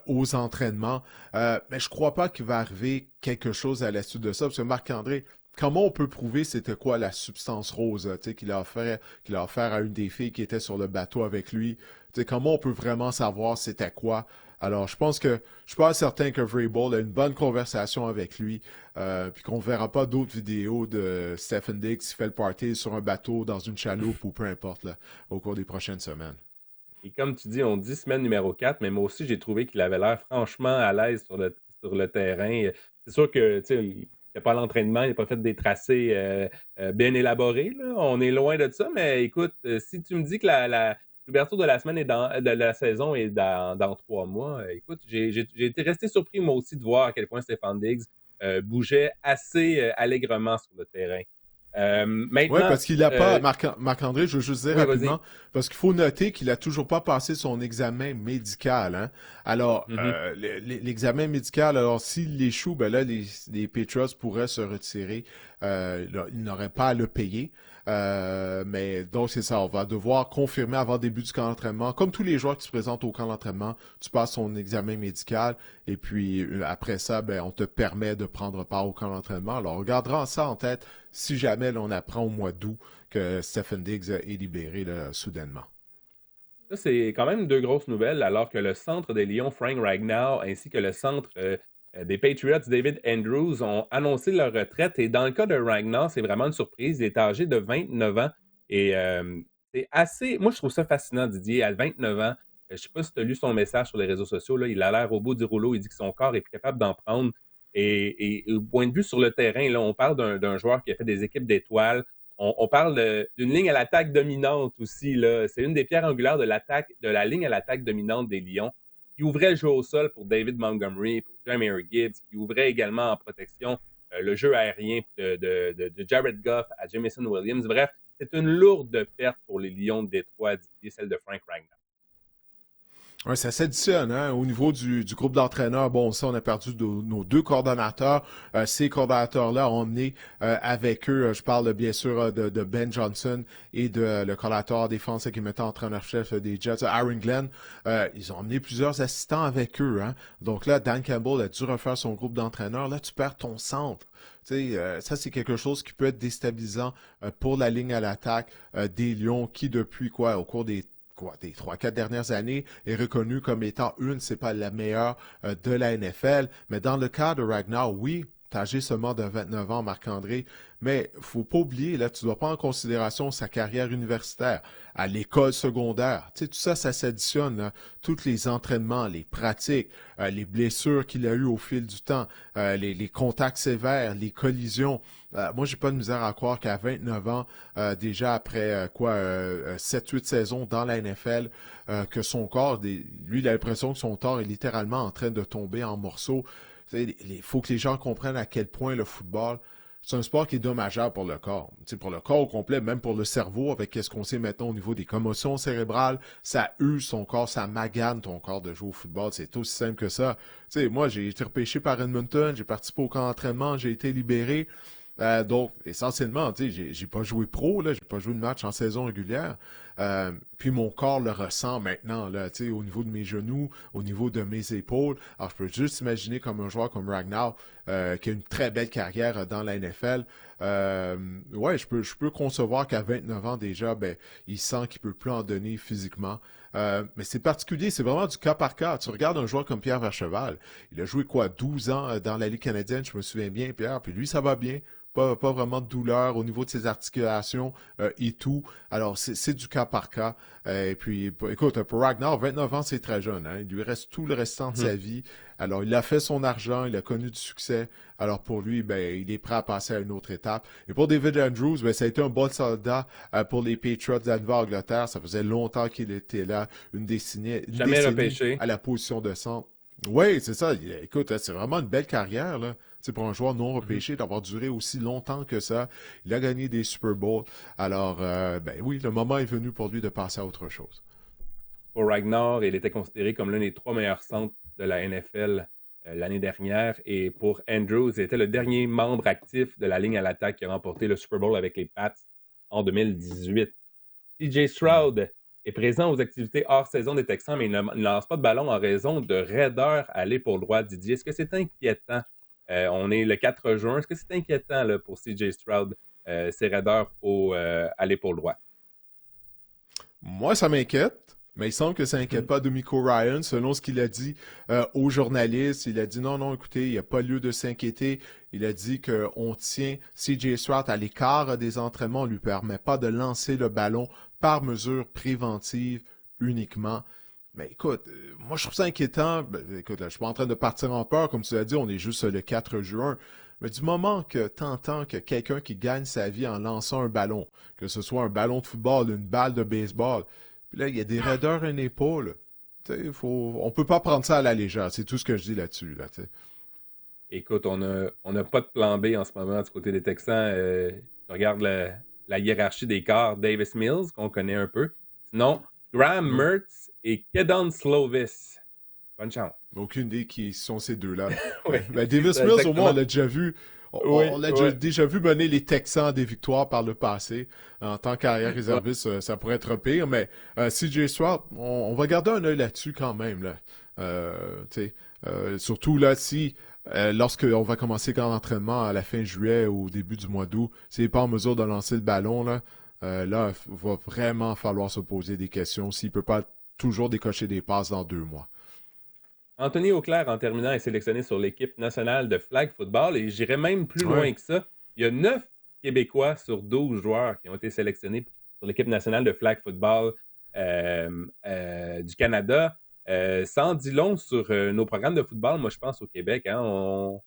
aux entraînements. Mais je crois pas qu'il va arriver quelque chose à la suite de ça, parce que Marc-André, comment on peut prouver c'était quoi la substance rose qu'il a offert à une des filles qui était sur le bateau avec lui? Comment on peut vraiment savoir c'était quoi? Alors, je suis pas certain que Vrabel a une bonne conversation avec lui, puis qu'on verra pas d'autres vidéos de Stefon Diggs qui fait le party sur un bateau, dans une chaloupe ou peu importe là, au cours des prochaines semaines. Et comme tu dis, on dit semaine numéro 4, mais moi aussi, j'ai trouvé qu'il avait l'air franchement à l'aise sur le terrain. C'est sûr que, tu sais, il n'a pas l'entraînement, il n'a pas fait des tracés bien élaborés, là. On est loin de ça, mais écoute, si tu me dis que l'ouverture de la semaine de la saison est dans 3 mois, écoute, j'ai été resté surpris, moi aussi, de voir à quel point Stefon Diggs bougeait assez allègrement sur le terrain. Oui, parce qu'il n'a pas, Marc-André, je veux juste dire rapidement, parce qu'il faut noter qu'il n'a toujours pas passé son examen médical. Hein? Alors, l'examen médical, alors s'il échoue, ben là, les Patriots pourraient se retirer. Ils n'auraient pas à le payer. Mais donc, c'est ça. On va devoir confirmer avant le début du camp d'entraînement. Comme tous les joueurs qui se présentent au camp d'entraînement, tu passes ton examen médical et puis après ça, ben, on te permet de prendre part au camp d'entraînement. Alors, on regardera ça en tête si jamais là, on apprend au mois d'août que Stefon Diggs est libéré là, soudainement. Ça, c'est quand même 2 grosses nouvelles, alors que le centre des Lions, Frank Ragnow, ainsi que le centre des Patriots, David Andrews, ont annoncé leur retraite. Et dans le cas de Ragnow, c'est vraiment une surprise. Il est âgé de 29 ans. Et c'est assez... Moi, je trouve ça fascinant, Didier. À 29 ans, je ne sais pas si tu as lu son message sur les réseaux sociaux, là, il a l'air au bout du rouleau. Il dit que son corps est plus capable d'en prendre. Et au point de vue sur le terrain, là, on parle d'un joueur qui a fait des équipes d'étoiles. On parle d'une ligne à l'attaque dominante aussi. Là. C'est une des pierres angulaires de la ligne à l'attaque dominante des Lions, qui ouvrait le jeu au sol pour David Montgomery, pour Jahmyr Gibbs, qui ouvrait également en protection le jeu aérien de Jared Goff à Jameson Williams. Bref, c'est une lourde perte pour les Lions de Détroit, celle de Frank Ragnow. Ouais, ça s'additionne, hein. Au niveau du groupe d'entraîneurs, bon, ça, on a perdu nos deux coordonnateurs. Ces coordonnateurs-là ont emmené avec eux, je parle bien sûr de Ben Johnson et de le coordonnateur en défense qui mettait entraîneur-chef des Jets, Aaron Glenn. Ils ont emmené plusieurs assistants avec eux, hein. Donc là, Dan Campbell a dû refaire son groupe d'entraîneurs. Là, tu perds ton centre. Ça, c'est quelque chose qui peut être déstabilisant pour la ligne à l'attaque des Lions qui, depuis au cours des 3-4 dernières années, est reconnu comme étant c'est pas la meilleure de la NFL. Mais dans le cas de Ragnar, oui, t'as âgé seulement de 29 ans, Marc-André, mais faut pas oublier, là, tu dois prendre en considération sa carrière universitaire, à l'école secondaire. Tu sais, tout ça, ça s'additionne, là. Tous les entraînements, les pratiques, les blessures qu'il a eues au fil du temps, les contacts sévères, les collisions. Moi, j'ai pas de misère à croire qu'à 29 ans, déjà après 7-8 saisons dans la NFL, que son corps, lui, il a l'impression que son corps est littéralement en train de tomber en morceaux. Il faut que les gens comprennent à quel point le football, c'est un sport qui est dommageable pour le corps. Pour le corps au complet, même pour le cerveau, avec ce qu'on sait maintenant au niveau des commotions cérébrales, ça use son corps, ça magane ton corps de jouer au football. C'est aussi simple que ça. Moi, j'ai été repêché par Edmonton, j'ai participé au camp d'entraînement, j'ai été libéré. Donc, essentiellement, j'ai pas joué pro, là, j'ai pas joué de match en saison régulière. Puis mon corps le ressent maintenant, là, au niveau de mes genoux, au niveau de mes épaules. Alors, je peux juste imaginer comme un joueur comme Ragnar, qui a une très belle carrière dans la NFL. Ouais, je peux concevoir qu'à 29 ans déjà, il sent qu'il peut plus en donner physiquement. Mais c'est particulier, c'est vraiment du cas par cas. Tu regardes un joueur comme Pierre Vercheval, il a joué 12 ans dans la Ligue canadienne, je me souviens bien, Pierre, puis lui, ça va bien. Pas vraiment de douleur au niveau de ses articulations et tout. Alors, c'est du cas par cas. Et puis, écoute, pour Ragnar, 29 ans, c'est très jeune. Hein? Il lui reste tout le restant de sa vie. Alors, il a fait son argent, il a connu du succès. Alors, pour lui, il est prêt à passer à une autre étape. Et pour David Andrews, ça a été un bon soldat pour les Patriots de la Nouvelle-Angleterre. Ça faisait longtemps qu'il était là, une décennie à la position de centre. Oui, c'est ça. Écoute, c'est vraiment une belle carrière, là. C'est pour un joueur non repêché d'avoir duré aussi longtemps que ça. Il a gagné des Super Bowls. Alors, oui, le moment est venu pour lui de passer à autre chose. Pour Ragnar, il était considéré comme l'un des 3 meilleurs centres de la NFL l'année dernière. Et pour Andrews, il était le dernier membre actif de la ligne à l'attaque qui a remporté le Super Bowl avec les Pats en 2018. CJ Stroud est présent aux activités hors saison des Texans, mais il ne lance pas de ballon en raison de raideur à l'épaule droite. Didier, est-ce que c'est inquiétant? On est le 4 juin. Est-ce que c'est inquiétant là, pour CJ Stroud, ses raideurs à l'épaule droite? Moi, ça m'inquiète. Mais il semble que ça n'inquiète pas D'Amico Ryan, selon ce qu'il a dit aux journalistes. Il a dit non, écoutez, il n'y a pas lieu de s'inquiéter. Il a dit qu'on tient CJ Stroud à l'écart des entraînements. On ne lui permet pas de lancer le ballon par mesure préventive uniquement. Mais écoute, moi je trouve ça inquiétant. Écoute, là, je suis pas en train de partir en peur, comme tu l'as dit, on est juste le 4 juin. Mais du moment que tu entends que quelqu'un qui gagne sa vie en lançant un ballon, que ce soit un ballon de football, une balle de baseball, puis là, il y a des raideurs à une épaule. On peut pas prendre ça à la légère. C'est tout ce que je dis là-dessus. Là, écoute, on n'a pas de plan B en ce moment du côté des Texans. Regarde la hiérarchie des corps. Davis Mills, qu'on connaît un peu. Sinon, Graham Mertz et Kedon Slovis. Bonne chance. Aucune idée qui sont ces deux-là. Oui, Davis Mills, au moins, on l'a déjà vu. On l'a oui. déjà vu mener les Texans à des victoires par le passé. En tant qu'arrière réserviste, ça pourrait être pire. Mais CJ Stroud, on va garder un œil là-dessus quand même. Là. Surtout là, si lorsqu'on va commencer l'entraînement à la fin juillet ou au début du mois d'août, s'il n'est pas en mesure de lancer le ballon, là, là, il va vraiment falloir se poser des questions s'il ne peut pas toujours décocher des passes dans 2 mois. Anthony Auclair, en terminant, est sélectionné sur l'équipe nationale de flag football et j'irais même plus loin que ça. Il y a 9 Québécois sur 12 joueurs qui ont été sélectionnés sur l'équipe nationale de flag football du Canada. Ça en dit long sur nos programmes de football, moi je pense au Québec. Hein,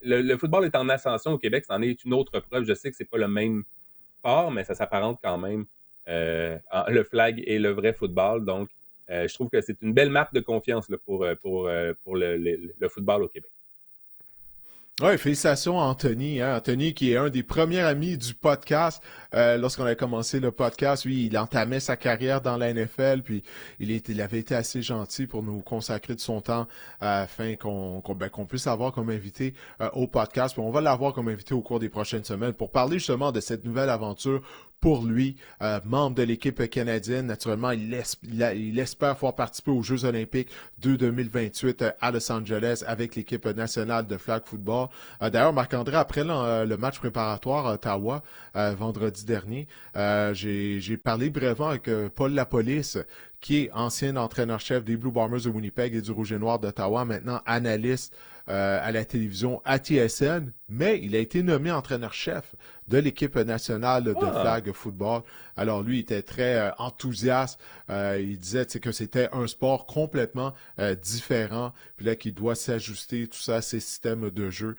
le football est en ascension au Québec, c'en est une autre preuve. Je sais que c'est pas le même sport, mais ça s'apparente quand même le flag et le vrai football. Donc, je trouve que c'est une belle marque de confiance là, pour le football au Québec. Oui, félicitations à Anthony. Hein? Anthony, qui est un des premiers amis du podcast. Lorsqu'on a commencé le podcast, lui, il entamait sa carrière dans la NFL, puis il avait été assez gentil pour nous consacrer de son temps afin qu'on puisse avoir comme invité au podcast. Puis on va l'avoir comme invité au cours des prochaines semaines pour parler justement de cette nouvelle aventure pour lui, membre de l'équipe canadienne. Naturellement, il espère pouvoir participer aux Jeux olympiques de 2028 à Los Angeles avec l'équipe nationale de flag football. D'ailleurs, Marc-André, après le match préparatoire à Ottawa, vendredi dernier, j'ai parlé brièvement avec Paul Lapolice, qui est ancien entraîneur-chef des Blue Bombers de Winnipeg et du Rouge et Noir d'Ottawa, maintenant analyste à la télévision à TSN, mais il a été nommé entraîneur-chef de l'équipe nationale de flag football. Alors lui, il était très enthousiaste. Il disait que c'était un sport complètement différent, puis là qu'il doit s'ajuster tout ça, ces systèmes de jeu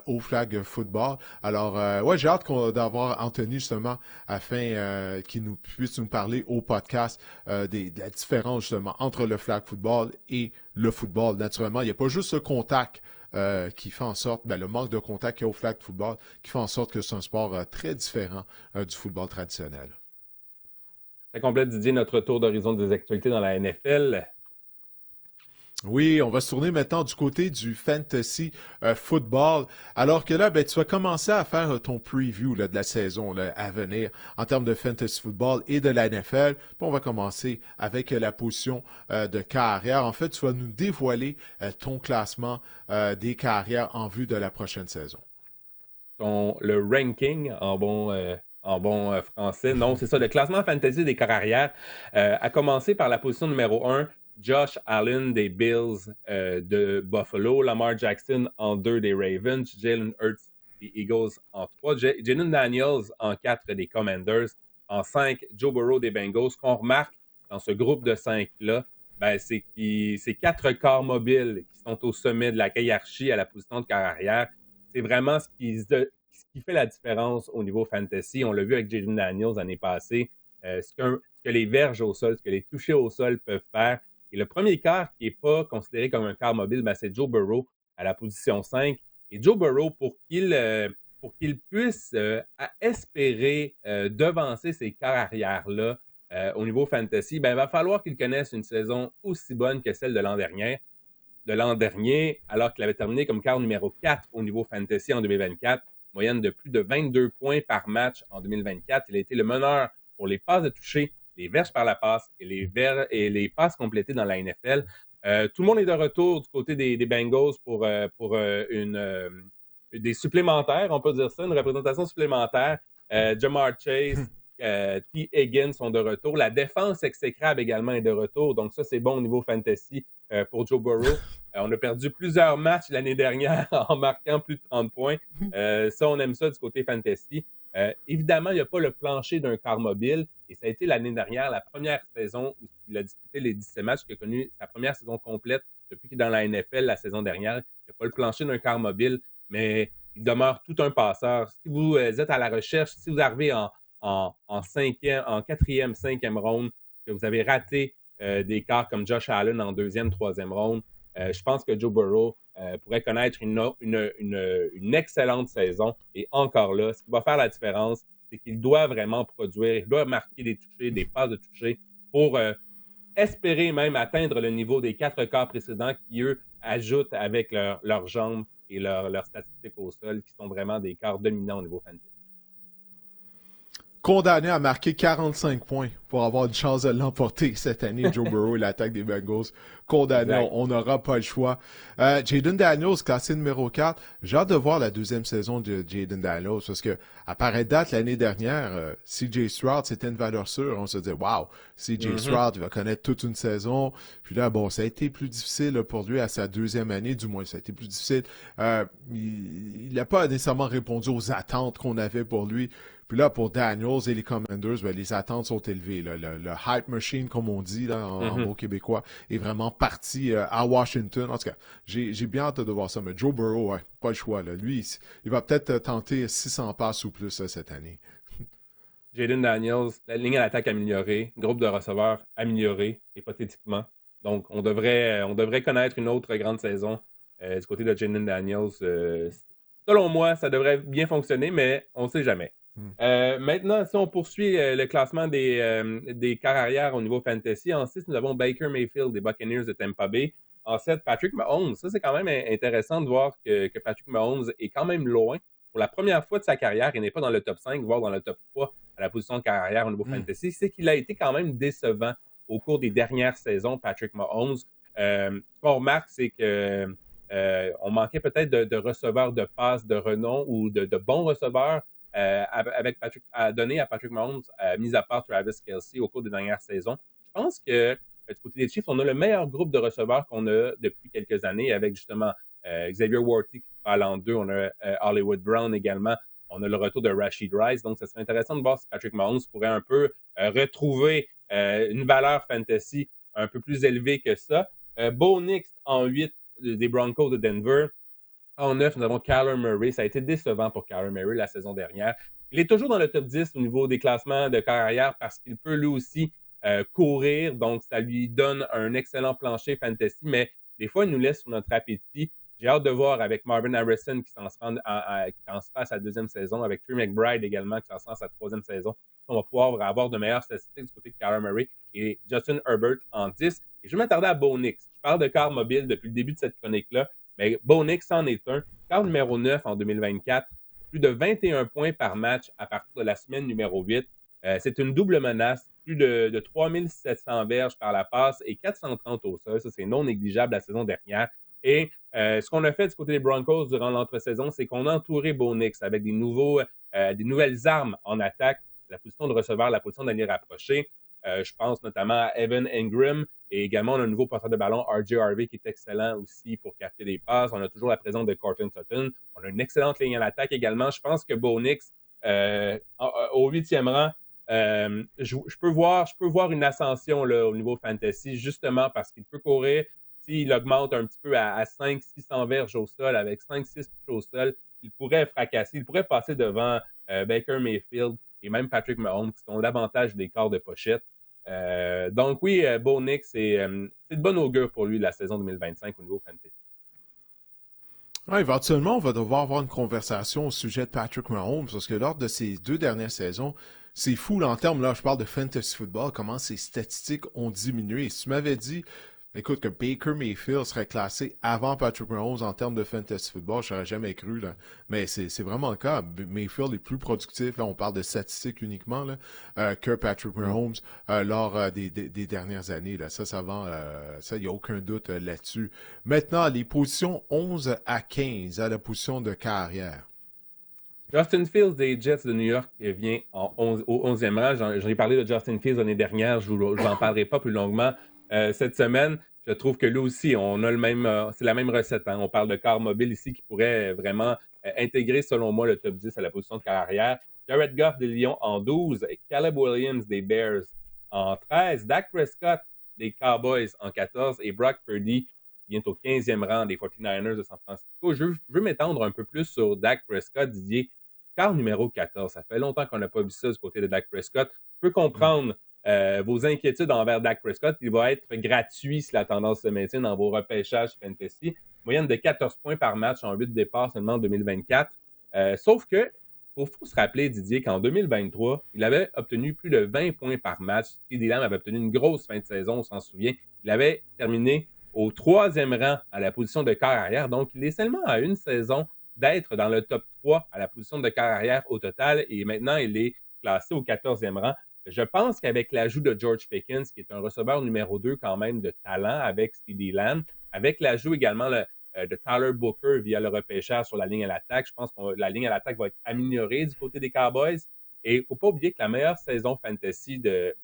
au flag football. Alors ouais, j'ai hâte d'avoir Anthony justement afin qu'il puisse nous parler au podcast de la différence justement entre le flag football et le football. Naturellement, il n'y a pas juste ce contact qui fait en sorte, le manque de contact qu'il y a au flag football, qui fait en sorte que c'est un sport très différent du football traditionnel. Ça complète, Didier, notre tour d'horizon des actualités dans la NFL. Oui, on va se tourner maintenant du côté du fantasy football. Alors que là, tu vas commencer à faire ton preview là, de la saison là, à venir en termes de fantasy football et de la NFL. Puis on va commencer avec la position de carrière. En fait, tu vas nous dévoiler ton classement des carrières en vue de la prochaine saison. Le ranking en bon français. Non, c'est ça. Le classement fantasy des carrières a commencé par la position numéro 1. Josh Allen des Bills de Buffalo, Lamar Jackson en 2 des Ravens, Jalen Hurts des Eagles en 3, Jalen Daniels en 4 des Commanders, en 5 Joe Burrow des Bengals. Ce qu'on remarque dans ce groupe de 5-là, c'est ces 4 corps mobiles qui sont au sommet de la hiérarchie à la position de carrière. C'est vraiment ce qui fait la différence au niveau fantasy. On l'a vu avec Jalen Daniels l'année passée, ce que les verges au sol, ce que les touchés au sol peuvent faire. Et le premier quart qui n'est pas considéré comme un quart mobile, c'est Joe Burrow à la position 5. Et Joe Burrow, pour qu'il puisse espérer devancer ces quarts arrière-là au niveau fantasy, il va falloir qu'il connaisse une saison aussi bonne que celle de l'an dernier, alors qu'il avait terminé comme quart numéro 4 au niveau fantasy en 2024, moyenne de plus de 22 points par match en 2024. Il a été le meneur pour les passes de toucher, les verges par la passe et les passes complétées dans la NFL. Tout le monde est de retour du côté des Bengals pour des supplémentaires, on peut dire ça, une représentation supplémentaire. Jamar Chase, T. Higgins sont de retour. La défense exécrable également est de retour. Donc ça, c'est bon au niveau fantasy pour Joe Burrow. On a perdu plusieurs matchs l'année dernière en marquant plus de 30 points. Ça, on aime ça du côté fantasy. Évidemment, il n'y a pas le plancher d'un quart mobile. Et ça a été l'année dernière, la première saison où il a disputé les 17 matchs, qu'il a connu sa première saison complète depuis qu'il est dans la NFL la saison dernière. Il n'y a pas le plancher d'un quart mobile, mais il demeure tout un passeur. Si vous êtes à la recherche, si vous arrivez en quatrième, cinquième ronde, que vous avez raté des quarts comme Josh Allen en deuxième, troisième ronde, je pense que Joe Burrow pourrait connaître une excellente saison. Et encore là, ce qui va faire la différence, c'est qu'il doit vraiment produire, il doit marquer des touchés, des passes de toucher pour espérer même atteindre le niveau des 4 quarts précédents qui, eux, ajoutent avec leurs jambes et leurs statistiques au sol, qui sont vraiment des quarts dominants au niveau fantasy. Condamné à marquer 45 points pour avoir une chance de l'emporter cette année, Joe Burrow et l'attaque des Bengals. Condamné, exact. On n'aura pas le choix. Jayden Daniels, classé numéro 4. J'ai hâte de voir la deuxième saison de Jayden Daniels parce que, à pareille date, l'année dernière, CJ Stroud, c'était une valeur sûre. On se disait, wow, CJ Stroud, il va connaître toute une saison. Puis là, ça a été plus difficile pour lui à sa deuxième année, du moins, ça a été plus difficile. Il n'a pas nécessairement répondu aux attentes qu'on avait pour lui. Puis là, pour Daniels et les Commanders, les attentes sont élevées. Là. Le hype machine, comme on dit là, en mot québécois, est vraiment parti à Washington. En tout cas, j'ai bien hâte de voir ça. Mais Joe Burrow, pas le choix. Là. Lui, il va peut-être tenter 600 passes ou plus cette année. Jayden Daniels, la ligne à l'attaque améliorée, groupe de receveurs amélioré, hypothétiquement. Donc, on devrait connaître une autre grande saison du côté de Jayden Daniels. selon moi, ça devrait bien fonctionner, mais on ne sait jamais. Maintenant, si on poursuit le classement des carrières au niveau fantasy, en 6, nous avons Baker Mayfield des Buccaneers de Tampa Bay. En 7, Patrick Mahomes. Ça, c'est quand même intéressant de voir que Patrick Mahomes est quand même loin. Pour la première fois de sa carrière, il n'est pas dans le top 5, voire dans le top 3 à la position de carrière au niveau fantasy. C'est qu'il a été quand même décevant au cours des dernières saisons, Patrick Mahomes. Ce qu'on remarque, c'est que on manquait peut-être de receveurs de passes de renom ou de bons receveurs à donner à Patrick Mahomes, mis à part Travis Kelce au cours des dernières saisons. Je pense que du côté des Chiefs, on a le meilleur groupe de receveurs qu'on a depuis quelques années avec justement Xavier Worthy qui va à l'an 2, on a Hollywood Brown également, on a le retour de Rashid Rice, donc ça serait intéressant de voir si Patrick Mahomes pourrait un peu retrouver une valeur fantasy un peu plus élevée que ça. Bo Nix en 8 des Broncos de Denver. En 9, nous avons Kyler Murray. Ça a été décevant pour Kyler Murray la saison dernière. Il est toujours dans le top 10 au niveau des classements de carrière parce qu'il peut lui aussi courir. Donc, ça lui donne un excellent plancher fantasy, mais des fois, il nous laisse sur notre appétit. J'ai hâte de voir avec Marvin Harrison qui s'en se rend à sa deuxième saison, avec Trey McBride également qui s'en se rend à sa troisième saison. On va pouvoir avoir de meilleures statistiques du côté de Kyler Murray et Justin Herbert en 10. Et je vais m'attarder à Bo Nix. Je parle de car mobile depuis le début de cette chronique-là. Mais Bo Nix en est un. Quart numéro 9 en 2024, plus de 21 points par match à partir de la semaine numéro 8. C'est une double menace, plus de 3700 verges par la passe et 430 au sol. Ça, c'est non négligeable la saison dernière. Et ce qu'on a fait du côté des Broncos durant l'entre-saison, c'est qu'on a entouré Bo Nix avec des nouvelles armes en attaque, la position de receveur, la position d'allié rapproché. Je pense notamment à Evan Engram. Et également, on a un nouveau porteur de ballon, R.J. Harvey, qui est excellent aussi pour capter des passes. On a toujours la présence de Courtland Sutton. On a une excellente ligne à l'attaque également. Je pense que Bo Nix, au 8e rang, je peux voir une ascension là, au niveau fantasy, justement parce qu'il peut courir. S'il augmente un petit peu à 500-600 verges au sol, avec 5-6 touches au sol, il pourrait fracasser, il pourrait passer devant Baker Mayfield et même Patrick Mahomes, qui ont l'avantage des quarts de pochette. Donc oui, Bo Nix, c'est de bon augure pour lui la saison 2025 au niveau fantasy. Ouais, éventuellement, on va devoir avoir une conversation au sujet de Patrick Mahomes, parce que lors de ces 2 dernières saisons, c'est fou là, en termes, là, je parle de fantasy football, comment ses statistiques ont diminué. Si tu m'avais dit, écoute, que Baker Mayfield serait classé avant Patrick Mahomes en termes de fantasy football, je n'aurais jamais cru, là. Mais c'est vraiment le cas. Mayfield est plus productif, là, on parle de statistiques uniquement, là, que Patrick Mahomes lors des dernières années, là. Ça, il n'y a aucun doute là-dessus. Maintenant, les positions 11 à 15 à la position de carrière. Justin Fields des Jets de New York vient au 11e rang. J'en ai parlé de Justin Fields l'année dernière. Je n'en parlerai pas plus longuement cette semaine. Je trouve que là aussi, on a c'est la même recette. Hein. On parle de car mobile ici qui pourrait vraiment intégrer, selon moi, le top 10 à la position de carrière. Jared Goff des Lions en 12, Caleb Williams des Bears en 13, Dak Prescott des Cowboys en 14 et Brock Purdy vient au 15e rang des 49ers de San Francisco. Je veux m'étendre un peu plus sur Dak Prescott, Didier. Quart numéro 14. Ça fait longtemps qu'on n'a pas vu ça du côté de Dak Prescott. Je peux comprendre vos inquiétudes envers Dak Prescott. Il va être gratuit si la tendance se maintient dans vos repêchages fantasy. Moyenne de 14 points par match en 8 départs seulement en 2024. Sauf que, il faut se rappeler, Didier, qu'en 2023, il avait obtenu plus de 20 points par match. CeeDee Lamb avait obtenu une grosse fin de saison, on s'en souvient. Il avait terminé au 3e rang à la position de quart arrière. Donc, il est seulement à une saison d'être dans le top 3 à la position de carrière au total et maintenant il est classé au 14e rang. Je pense qu'avec l'ajout de George Pickens, qui est un receveur numéro 2 quand même de talent avec CeeDee Lamb, avec l'ajout également de Tyler Booker via le repêchage sur la ligne à l'attaque, je pense que la ligne à l'attaque va être améliorée du côté des Cowboys. Et il ne faut pas oublier que la meilleure saison fantasy de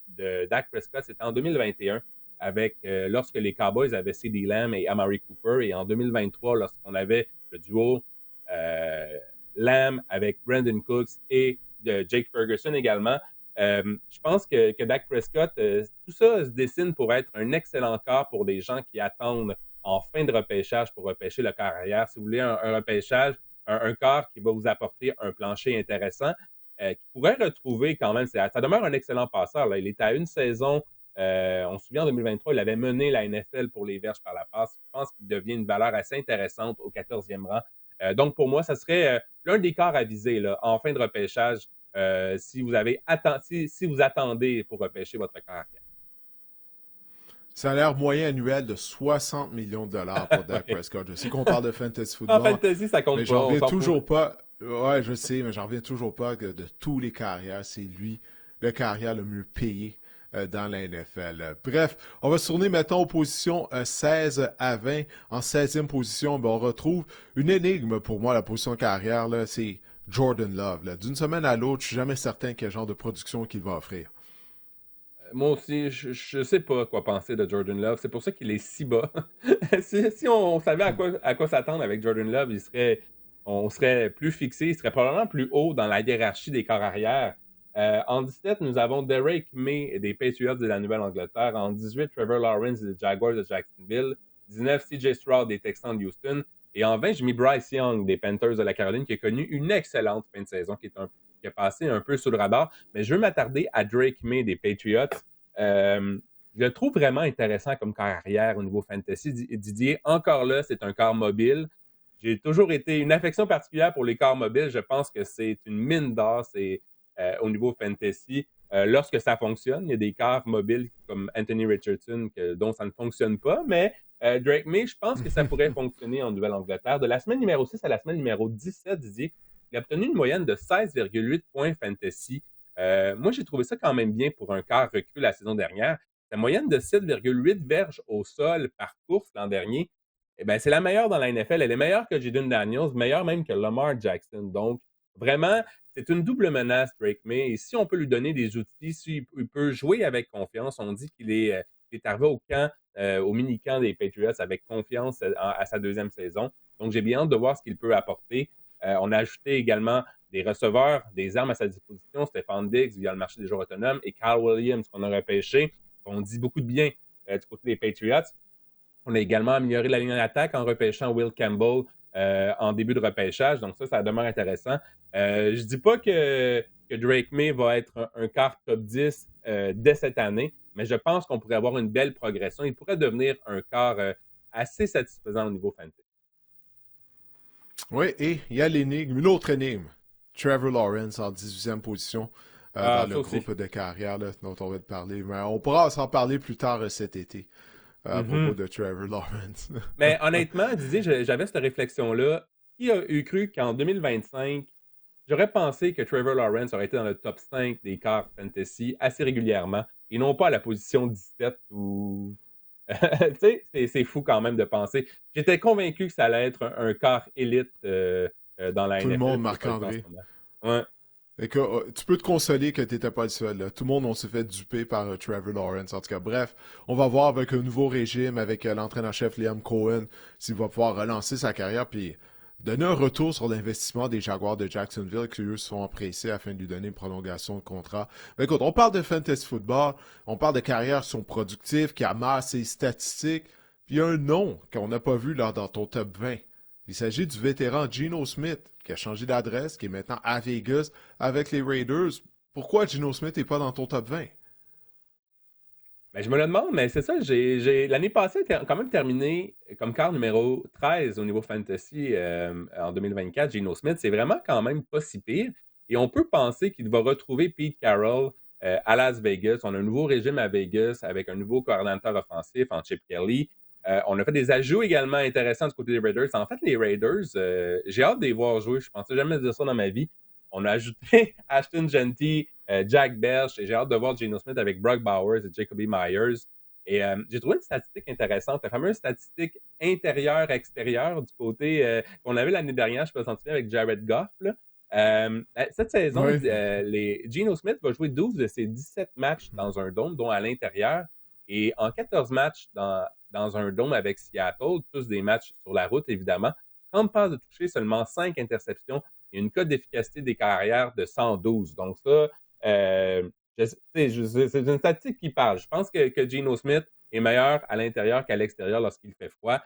Dak Prescott, c'était en 2021 avec lorsque les Cowboys avaient CeeDee Lamb et Amari Cooper et en 2023 lorsqu'on avait le duo Lamb avec Brandon Cooks et Jake Ferguson également. Je pense que Dak Prescott, tout ça se dessine pour être un excellent quart pour des gens qui attendent en fin de repêchage pour repêcher le quart arrière. Si vous voulez un repêchage, un quart qui va vous apporter un plancher intéressant, qui pourrait retrouver quand même, ça demeure un excellent passeur. Là. Il était à une saison, on se souvient en 2023, il avait mené la NFL pour les verges par la passe. Je pense qu'il devient une valeur assez intéressante au 14e rang Donc, pour moi, ça serait l'un des corps à viser là, en fin de repêchage si vous attendez pour repêcher votre corps arrière. Salaire moyen annuel de 60 millions de dollars pour Dak Prescott. Je sais qu'on parle de fantasy football. En fantasy, ça compte mais pas. j'en reviens toujours pas. Ouais, je sais, mais j'en reviens toujours pas que de tous les carrières, c'est lui, le carrière le mieux payé dans la NFL. Bref, on va se tourner maintenant aux positions 16 à 20. En 16e position, ben, on retrouve une énigme pour moi, la position carrière, là, c'est Jordan Love. Là. D'une semaine à l'autre, je suis jamais certain quel genre de production qu'il va offrir. Moi aussi, je sais pas quoi penser de Jordan Love. C'est pour ça qu'il est si bas. si on savait à quoi s'attendre avec Jordan Love, on serait plus fixé, il serait probablement plus haut dans la hiérarchie des corps arrière. En 17, nous avons Drake May des Patriots de la Nouvelle-Angleterre. En 18, Trevor Lawrence des Jaguars de Jacksonville. 19, CJ Stroud des Texans de Houston. Et en 20, j'ai mis Bryce Young des Panthers de la Caroline qui a connu une excellente fin de saison, qui a passé un peu sous le radar. Mais je veux m'attarder à Drake May des Patriots. Je le trouve vraiment intéressant comme carrière au niveau fantasy. Didier, encore là, c'est un corps mobile. J'ai toujours été une affection particulière pour les corps mobiles. Je pense que c'est une mine d'or au niveau fantasy. Lorsque ça fonctionne, il y a des corps mobiles comme Anthony Richardson dont ça ne fonctionne pas, mais Drake May, je pense que ça pourrait fonctionner en Nouvelle-Angleterre. De la semaine numéro 6 à la semaine numéro 17, Didier, il a obtenu une moyenne de 16,8 points fantasy. Moi, j'ai trouvé ça quand même bien pour un quart recul la saison dernière. La moyenne de 7,8 verges au sol par course l'an dernier, eh bien, c'est la meilleure dans la NFL. Elle est meilleure que Jaden Daniels, meilleure même que Lamar Jackson. Donc, vraiment, c'est une double menace, Drake May. Et si on peut lui donner des outils, s'il peut jouer avec confiance, on dit qu'il est arrivé au camp, au mini-camp des Patriots avec confiance à sa deuxième saison. Donc, j'ai bien hâte de voir ce qu'il peut apporter. On a ajouté également des receveurs, des armes à sa disposition, Stephon Diggs via le marché des joueurs autonomes et Kyle Williams qu'on a repêché. On dit beaucoup de bien du côté des Patriots. On a également amélioré la ligne d'attaque en repêchant Will Campbell en début de repêchage. Donc ça demeure intéressant. Je ne dis pas que Drake May va être un quart top 10 dès cette année, mais je pense qu'on pourrait avoir une belle progression. Il pourrait devenir un quart assez satisfaisant au niveau fantasy. Oui, et il y a l'énigme, une autre énigme. Trevor Lawrence en 18e position dans le groupe de carrière là, dont on va te parler. Mais on pourra s'en parler plus tard cet été à propos de Trevor Lawrence. Mais honnêtement, Didier, j'avais cette réflexion-là. Qui a eu cru qu'en 2025, j'aurais pensé que Trevor Lawrence aurait été dans le top 5 des quarts fantasy assez régulièrement et non pas à la position 17 ou... tu sais, c'est fou quand même de penser. J'étais convaincu que ça allait être un quart élite dans la NFL. Tout le monde, Marc-André. Ouais. Et que, tu peux te consoler que tu n'étais pas le seul. Là. Tout le monde, on s'est fait duper par Trevor Lawrence. En tout cas, bref, on va voir avec un nouveau régime, avec l'entraîneur-chef Liam Cohen, s'il va pouvoir relancer sa carrière puis donner un retour sur l'investissement des Jaguars de Jacksonville qui, eux, se sont empressés afin de lui donner une prolongation de contrat. Mais écoute, on parle de fantasy football, on parle de carrières qui sont productives, qui amassent ses statistiques. Puis il y a un nom qu'on n'a pas vu là dans ton top 20. Il s'agit du vétéran Geno Smith, qui a changé d'adresse, qui est maintenant à Vegas avec les Raiders. Pourquoi Geno Smith n'est pas dans ton top 20? Ben, je me le demande, mais c'est ça. L'année passée, il a quand même terminé comme quart numéro 13 au niveau fantasy en 2024. Geno Smith, c'est vraiment quand même pas si pire. Et on peut penser qu'il va retrouver Pete Carroll à Las Vegas. On a un nouveau régime à Vegas avec un nouveau coordinateur offensif en Chip Kelly. On a fait des ajouts également intéressants du côté des Raiders. En fait, les Raiders, j'ai hâte de les voir jouer. Je ne pensais jamais dire ça dans ma vie. On a ajouté Ashton Genty, Jack Belch, et j'ai hâte de voir Geno Smith avec Brock Bowers et Jacoby Myers. Et j'ai trouvé une statistique intéressante, la fameuse statistique intérieure-extérieure du côté qu'on avait l'année dernière, je ne sais pas si avec Jared Goff. Cette saison, Geno Smith va jouer 12 de ses 17 matchs dans un dôme, dont à l'intérieur. Et en 14 matchs dans un dôme avec Seattle, tous des matchs sur la route, évidemment, 30 passes de toucher, seulement 5 interceptions et une cote d'efficacité des carrières de 112. Donc ça, c'est une statistique qui parle. Je pense que Geno Smith est meilleur à l'intérieur qu'à l'extérieur lorsqu'il fait froid.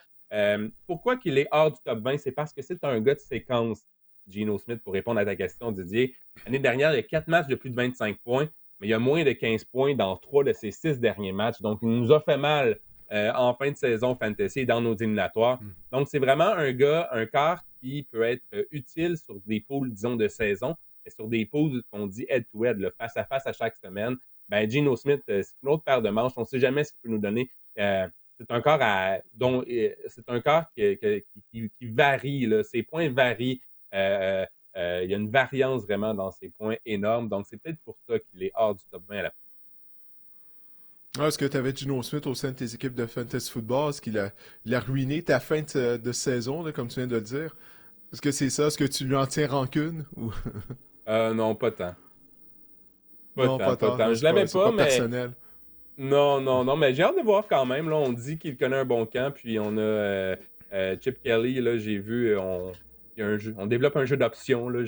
Pourquoi qu'il est hors du top 20? C'est parce que c'est un gars de séquence, Geno Smith, pour répondre à ta question, Didier. L'année dernière, il y a 4 matchs de plus de 25 points, mais il y a moins de 15 points dans 3 de ses 6 derniers matchs. Donc, il nous a fait mal en fin de saison fantasy dans nos éliminatoires. Donc, c'est vraiment un gars, un quart qui peut être utile sur des poules, disons, de saison, mais sur des poules qu'on dit head-to-head, là, face à face à chaque semaine. Ben, Geno Smith, c'est une autre paire de manches. On ne sait jamais ce qu'il peut nous donner. C'est un corps c'est un corps qui varie. Là. Ses points varient. Il y a une variance vraiment dans ses points énorme. Donc, c'est peut-être pour ça qu'il est hors du top 20 à la Ah, est-ce que tu avais Geno Smith au sein de tes équipes de fantasy football? Est-ce qu'il a ruiné ta fin de saison, là, comme tu viens de le dire? Est-ce que c'est ça? Est-ce que tu lui en tiens rancune? Ou... non, pas tant. Pas tant. Je l'avais pas, mais... personnel. Non, mais j'ai hâte de voir quand même. Là, on dit qu'il connaît un bon camp, puis on a Chip Kelly, là, j'ai vu, on développe un jeu d'options. Là,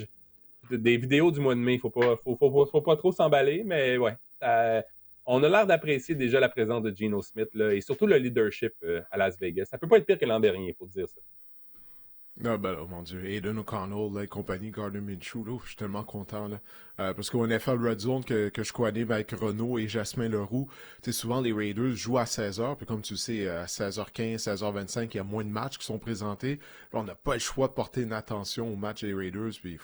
des vidéos du mois de mai, faut pas trop s'emballer, mais ouais, on a l'air d'apprécier déjà la présence de Geno Smith, là, et surtout le leadership à Las Vegas. Ça peut pas être pire que l'an dernier, il faut dire ça. Ah ben là, mon Dieu, Aiden O'Connell là, et compagnie, Gardner Minshew, là, je suis tellement content là. Parce qu'au NFL Red Zone que je co-anime avec Renaud et Jasmin Leroux, tu sais, souvent les Raiders jouent à 16h, puis comme tu sais, à 16h15, 16h25, il y a moins de matchs qui sont présentés. Là, on n'a pas le choix de porter une attention au match des Raiders, puis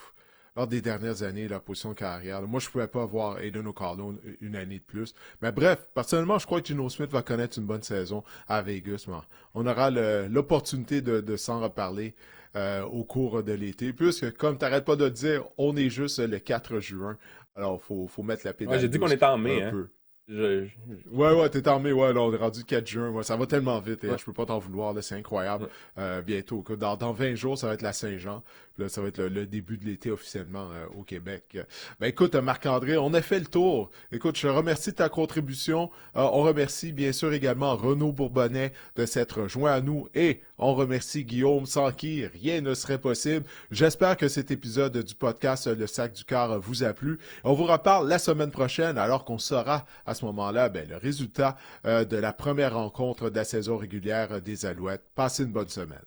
lors des dernières années, la position de carrière, là, moi je pouvais pas avoir Aiden O'Connell une année de plus. Mais bref, personnellement, je crois que Geno Smith va connaître une bonne saison à Vegas. Mais on aura l'opportunité de s'en reparler au cours de l'été, puisque, comme tu n'arrêtes pas de dire, on est juste le 4 juin. Alors, faut mettre la pédale. Ouais, j'ai dit qu'on était en mai, hein. Ouais, t'es en mai, ouais, là, on est rendu le 4 juin. Ouais, ça va tellement vite, je peux pas t'en vouloir, là, c'est incroyable. Bientôt, dans 20 jours, ça va être la Saint-Jean. Là, ça va être le début de l'été officiellement au Québec. Ben écoute, Marc-André, on a fait le tour. Écoute, je te remercie de ta contribution. On remercie bien sûr également Renaud Bourbonnais de s'être joint à nous et on remercie Guillaume, sans qui rien ne serait possible. J'espère que cet épisode du podcast Le Sac du Cœur vous a plu. On vous reparle la semaine prochaine alors qu'on saura à ce moment-là le résultat de la première rencontre de la saison régulière des Alouettes. Passez une bonne semaine.